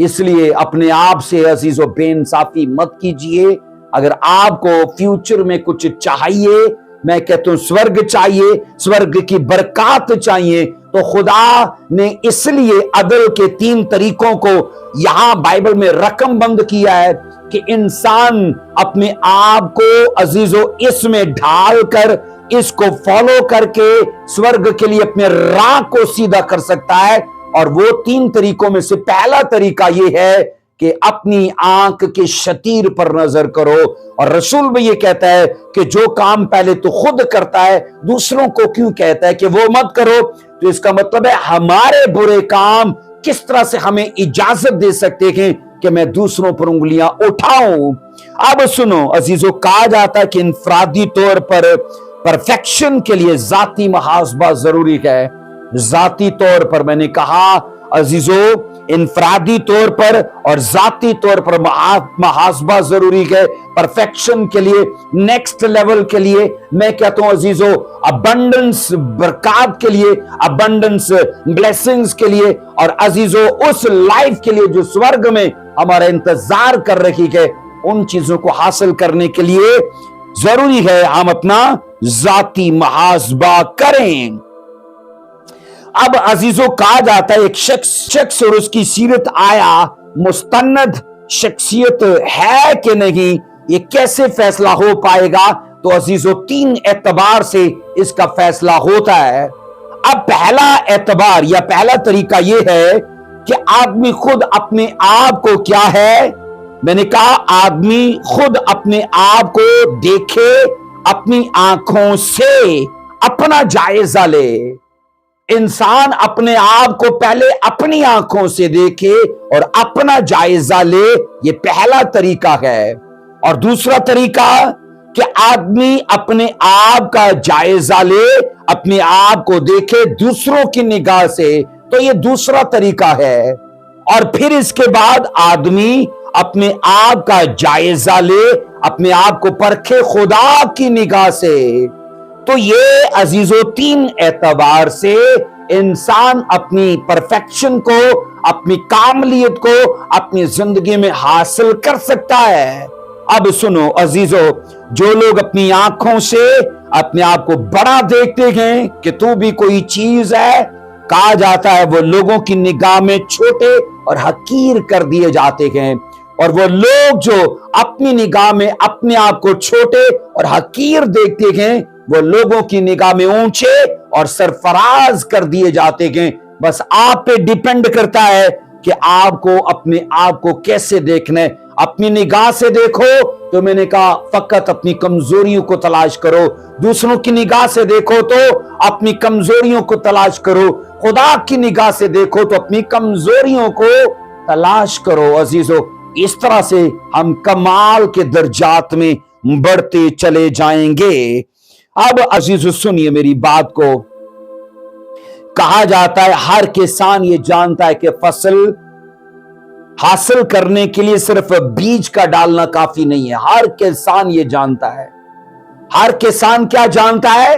इसलिए अपने आप से अजीजों बेइंसाफी मत कीजिए। अगर आपको फ्यूचर में कुछ चाहिए, मैं कहता हूं स्वर्ग चाहिए, स्वर्ग की बरकत चाहिए, तो खुदा ने इसलिए अदल के 3 तरीकों को यहां बाइबल में रकम बंद किया है कि इंसान अपने आप को अजीजों इसमें ढाल कर, इसको फॉलो करके स्वर्ग के लिए अपने राह को सीधा कर सकता है। और वो 3 तरीकों में से पहला तरीका यह है कि अपनी आंख के शतीर पर नजर करो। और रसूल भी ये कहता है कि जो काम पहले तो खुद करता है, दूसरों को क्यों कहता है कि वो मत करो। तो इसका मतलब है हमारे बुरे काम किस तरह से हमें इजाजत दे सकते हैं कि मैं दूसरों पर उंगलियां उठाऊं। अब सुनो अजीजों, कहा जाता है कि इनफरादी तौर पर परफेक्शन के लिए जाती मुहासबा जरूरी है। जाती तौर पर मैंने कहा अजीजों, इनफरादी तौर पर और जाती तौर पर मुहासबा जरूरी है परफेक्शन के लिए, नेक्स्ट लेवल के लिए। मैं कहता हूं अजीजों अबंडेंस बरकत के लिए, अबंडेंस ब्लेसिंग्स के लिए, और अजीजों उस लाइफ के लिए जो स्वर्ग में हमारा इंतजार कर रही है, उन चीजों को हासिल करने के लिए जरूरी है हम अपना जाती मुहासबा करें। अब अजीजों कहा जाता है एक शख्स और उसकी सीरत आया मुस्तनद शख्सियत है कि नहीं, ये कैसे फैसला हो पाएगा? तो अजीजों 3 एतबार से इसका फैसला होता है। अब पहला एतबार या पहला तरीका यह है कि आदमी खुद अपने आप को क्या है, मैंने कहा आदमी खुद अपने आप को देखे, अपनी आंखों से अपना जायजा ले। इंसान अपने आप को पहले अपनी आंखों से देखे और अपना जायजा ले, ये पहला तरीका है। और दूसरा तरीका कि आदमी अपने आप का जायजा ले, अपने आप को देखे दूसरों की निगाह से, तो ये दूसरा तरीका है। और फिर इसके बाद आदमी अपने आप का जायजा ले, अपने आप को परखे खुदा की निगाह से। तो ये अजीजों 3 एतबार से इंसान अपनी परफेक्शन को, अपनी कामलियत को अपनी जिंदगी में हासिल कर सकता है। अब सुनो अजीजों, जो लोग अपनी आंखों से अपने आप को बड़ा देखते हैं कि तू भी कोई चीज है, कहा जाता है वो लोगों की निगाह में छोटे और हकीर कर दिए जाते हैं। और वो लोग जो अपनी निगाह में अपने आप को छोटे और हकीर देखते हैं, वो लोगों की निगाह में ऊंचे और सरफराज कर दिए जाते हैं। बस आप पे डिपेंड करता है कि आपको अपने आप को कैसे देखना है। अपनी निगाह से देखो तो मैंने कहा फकत अपनी कमजोरियों को तलाश करो, दूसरों की निगाह से देखो तो अपनी कमजोरियों को तलाश करो, खुदा की निगाह से देखो तो अपनी कमजोरियों को तलाश करो। अजीजों, इस तरह से हम कमाल के दर्जात में बढ़ते चले जाएंगे। अब अजीजों सुनिए मेरी बात को। कहा जाता है हर किसान ये जानता है कि फसल हासिल करने के लिए सिर्फ बीज का डालना काफी नहीं है। हर किसान ये जानता है, हर किसान क्या जानता है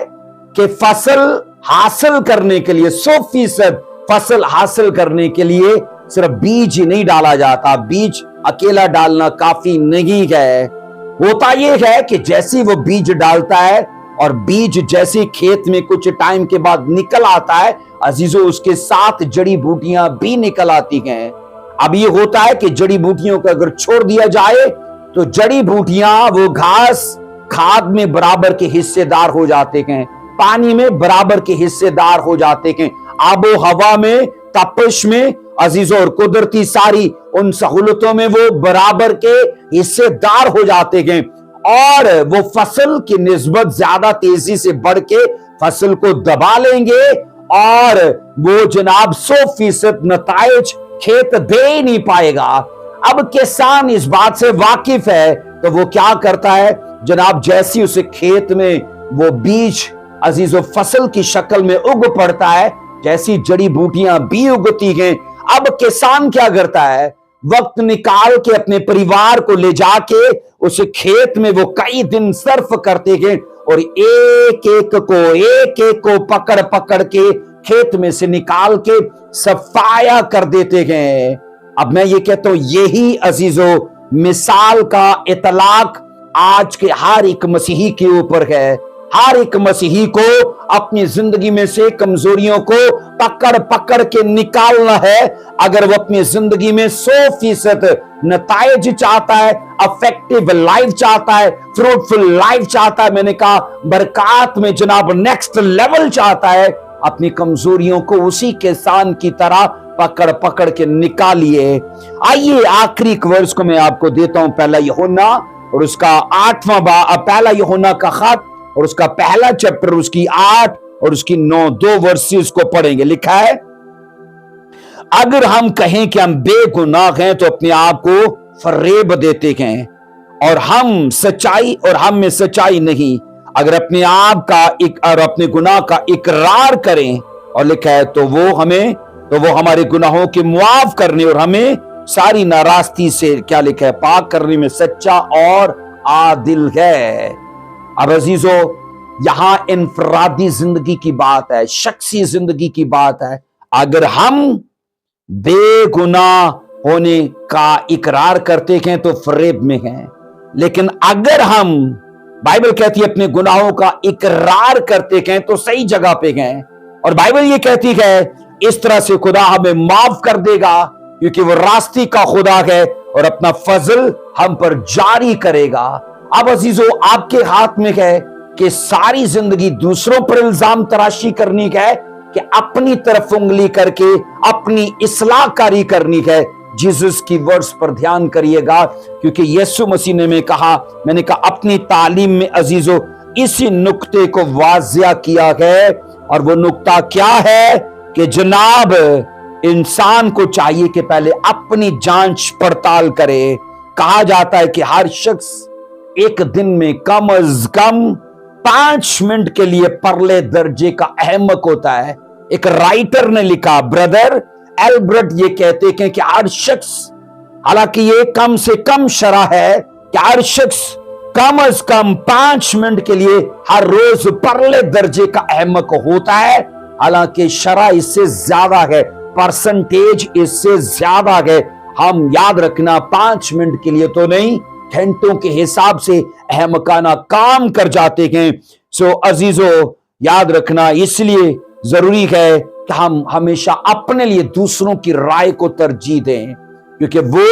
कि फसल हासिल करने के लिए 100% फसल हासिल करने के लिए सिर्फ बीज ही नहीं डाला जाता, बीज अकेला डालना काफी नहीं है। होता यह है कि जैसे वो बीज डालता है और बीज जैसे खेत में कुछ टाइम के बाद निकल आता है, अजीजों उसके साथ जड़ी बूटियां भी निकल आती हैं। अब ये होता है कि जड़ी बूटियों को अगर छोड़ दिया जाए तो जड़ी बूटियां वो घास खाद में बराबर के हिस्सेदार हो जाते हैं, पानी में बराबर के हिस्सेदार हो जाते हैं, आबो हवा में, तपिश में, अजीजों और कुदरती सारी उन सहूलतों में वो बराबर के हिस्सेदार हो जाते हैं और वो फसल की निस्बत ज्यादा तेजी से बढ़ के फसल को दबा लेंगे और वो जनाब 100% नताइज खेत दे ही नहीं पाएगा। अब किसान इस बात से वाकिफ है तो वो क्या करता है जनाब, जैसी उसे खेत में वो बीज अजीजों फसल की शक्ल में उग पड़ता है, जैसी जड़ी बूटियां भी उगती हैं, अब किसान क्या करता है, वक्त निकाल के अपने परिवार को ले जाके उस खेत में वो कई दिन सर्फ करते हैं और एक एक को पकड़ पकड़ के खेत में से निकाल के सफाया कर देते हैं। अब मैं ये कहता हूं यही अजीजों मिसाल का इतलाक आज के हर एक मसीही के ऊपर है। हर एक मसीही को अपनी जिंदगी में से कमजोरियों को पकड़ पकड़ के निकालना है। अगर वो अपनी जिंदगी में 100% नताइज चाहता है, अफेक्टिव लाइफ चाहता है, फ्रूटफुल लाइफ चाहता है, मैंने कहा बरकत में जनाब नेक्स्ट लेवल चाहता है, अपनी कमजोरियों को उसी किसान की तरह पकड़ पकड़ के निकालिए। आइए आखिरी वर्स को मैं आपको देता हूं, पहला यूहन्ना और उसका 8वां पहला यूहन्ना का खत और उसका पहला चैप्टर उसकी 8 और उसकी 9 2 वर्सेस को पढ़ेंगे। लिखा है, अगर हम कहें कि हम बेगुनाह हैं तो अपने आप को फरेब देते हैं और हम में सच्चाई नहीं। अगर अपने आप का और अपने गुनाह का इकरार करें और लिखा है तो वो हमारे गुनाहों के मुआफ करने और हमें सारी नाराजगी से क्या लिखा है पाक करने में सच्चा और आदिल है। अब अजीजों यहां इनफरादी जिंदगी की बात है, शख्सी जिंदगी की बात है। अगर हम बेगुनाह होने का इकरार करते हैं तो फरेब में हैं, लेकिन अगर हम बाइबल कहती है अपने गुनाहों का इकरार करते हैं तो सही जगह पे हैं। और बाइबल ये कहती है इस तरह से खुदा हमें माफ कर देगा क्योंकि वो रास्ते का खुदा है और अपना फजल हम पर जारी करेगा। अब अजीजों आपके हाथ में है कि सारी जिंदगी दूसरों पर इल्जाम तराशी करनी है कि अपनी तरफ उंगली करके अपनी इस्लाहकारी करनी है। जीसस की वर्ड्स पर ध्यान करिएगा क्योंकि यीशु मसीह ने मैंने कहा अपनी तालीम में अजीजों इसी नुक्ते को वाज़िया किया है। और वो नुक्ता क्या है कि जनाब इंसान को चाहिए कि पहले अपनी जांच पड़ताल करे। कहा जाता है कि हर शख्स एक दिन में कम अज कम 5 मिनट के लिए परले दर्जे का अहमक होता है। एक राइटर ने लिखा, ब्रदर एल्बर्ट ये कहते हैं कि हर शख्स, हालांकि ये कम से कम शरह है कि हर शख्स कम अज कम 5 मिनट के लिए हर रोज परले दर्जे का अहमक होता है। हालांकि शरह इससे ज्यादा है, परसेंटेज इससे ज्यादा है। हम याद रखना 5 मिनट के लिए तो नहीं, घंटों के हिसाब से अहमकाना काम कर जाते हैं। सो अजीजों याद रखना इसलिए जरूरी है कि हम हमेशा अपने लिए दूसरों की राय को तरजीह दें क्योंकि वो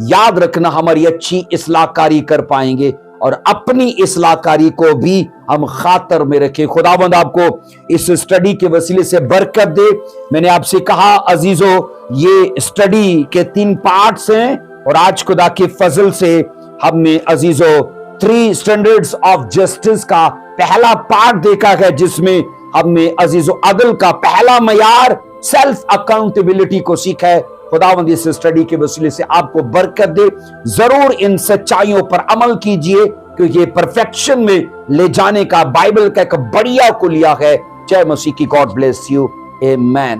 याद रखना हमारी अच्छी इस्लाहकारी कर पाएंगे اور اپنی اصلاح کاری کو بھی ہم خاطر میں رکھیں۔ خداوند آپ کو اس اسٹڈی کے وسیلے سے برکت دے۔ میں نے آپ سے کہا عزیزو، یہ اسٹڈی کے 3 پارٹس ہیں، اور آج خدا کے فضل سے ہم نے عزیزو 3 سٹینڈرڈز آف جسٹس کا پہلا پارٹ دیکھا ہے، جس میں ہم نے عزیزو عدل کا پہلا معیار سیلف اکاؤنٹیبلٹی کو سیکھا ہے۔ خداوند اس اسٹڈی کے وسیلے سے آپ کو برکت دے۔ ضرور ان سچائیوں پر عمل کیجئے، کیونکہ یہ پرفیکشن میں لے جانے کا بائبل کا ایک بڑیا کلیہ ہے۔ جے مسیح کی، گاڈ بلیس یو، آمین۔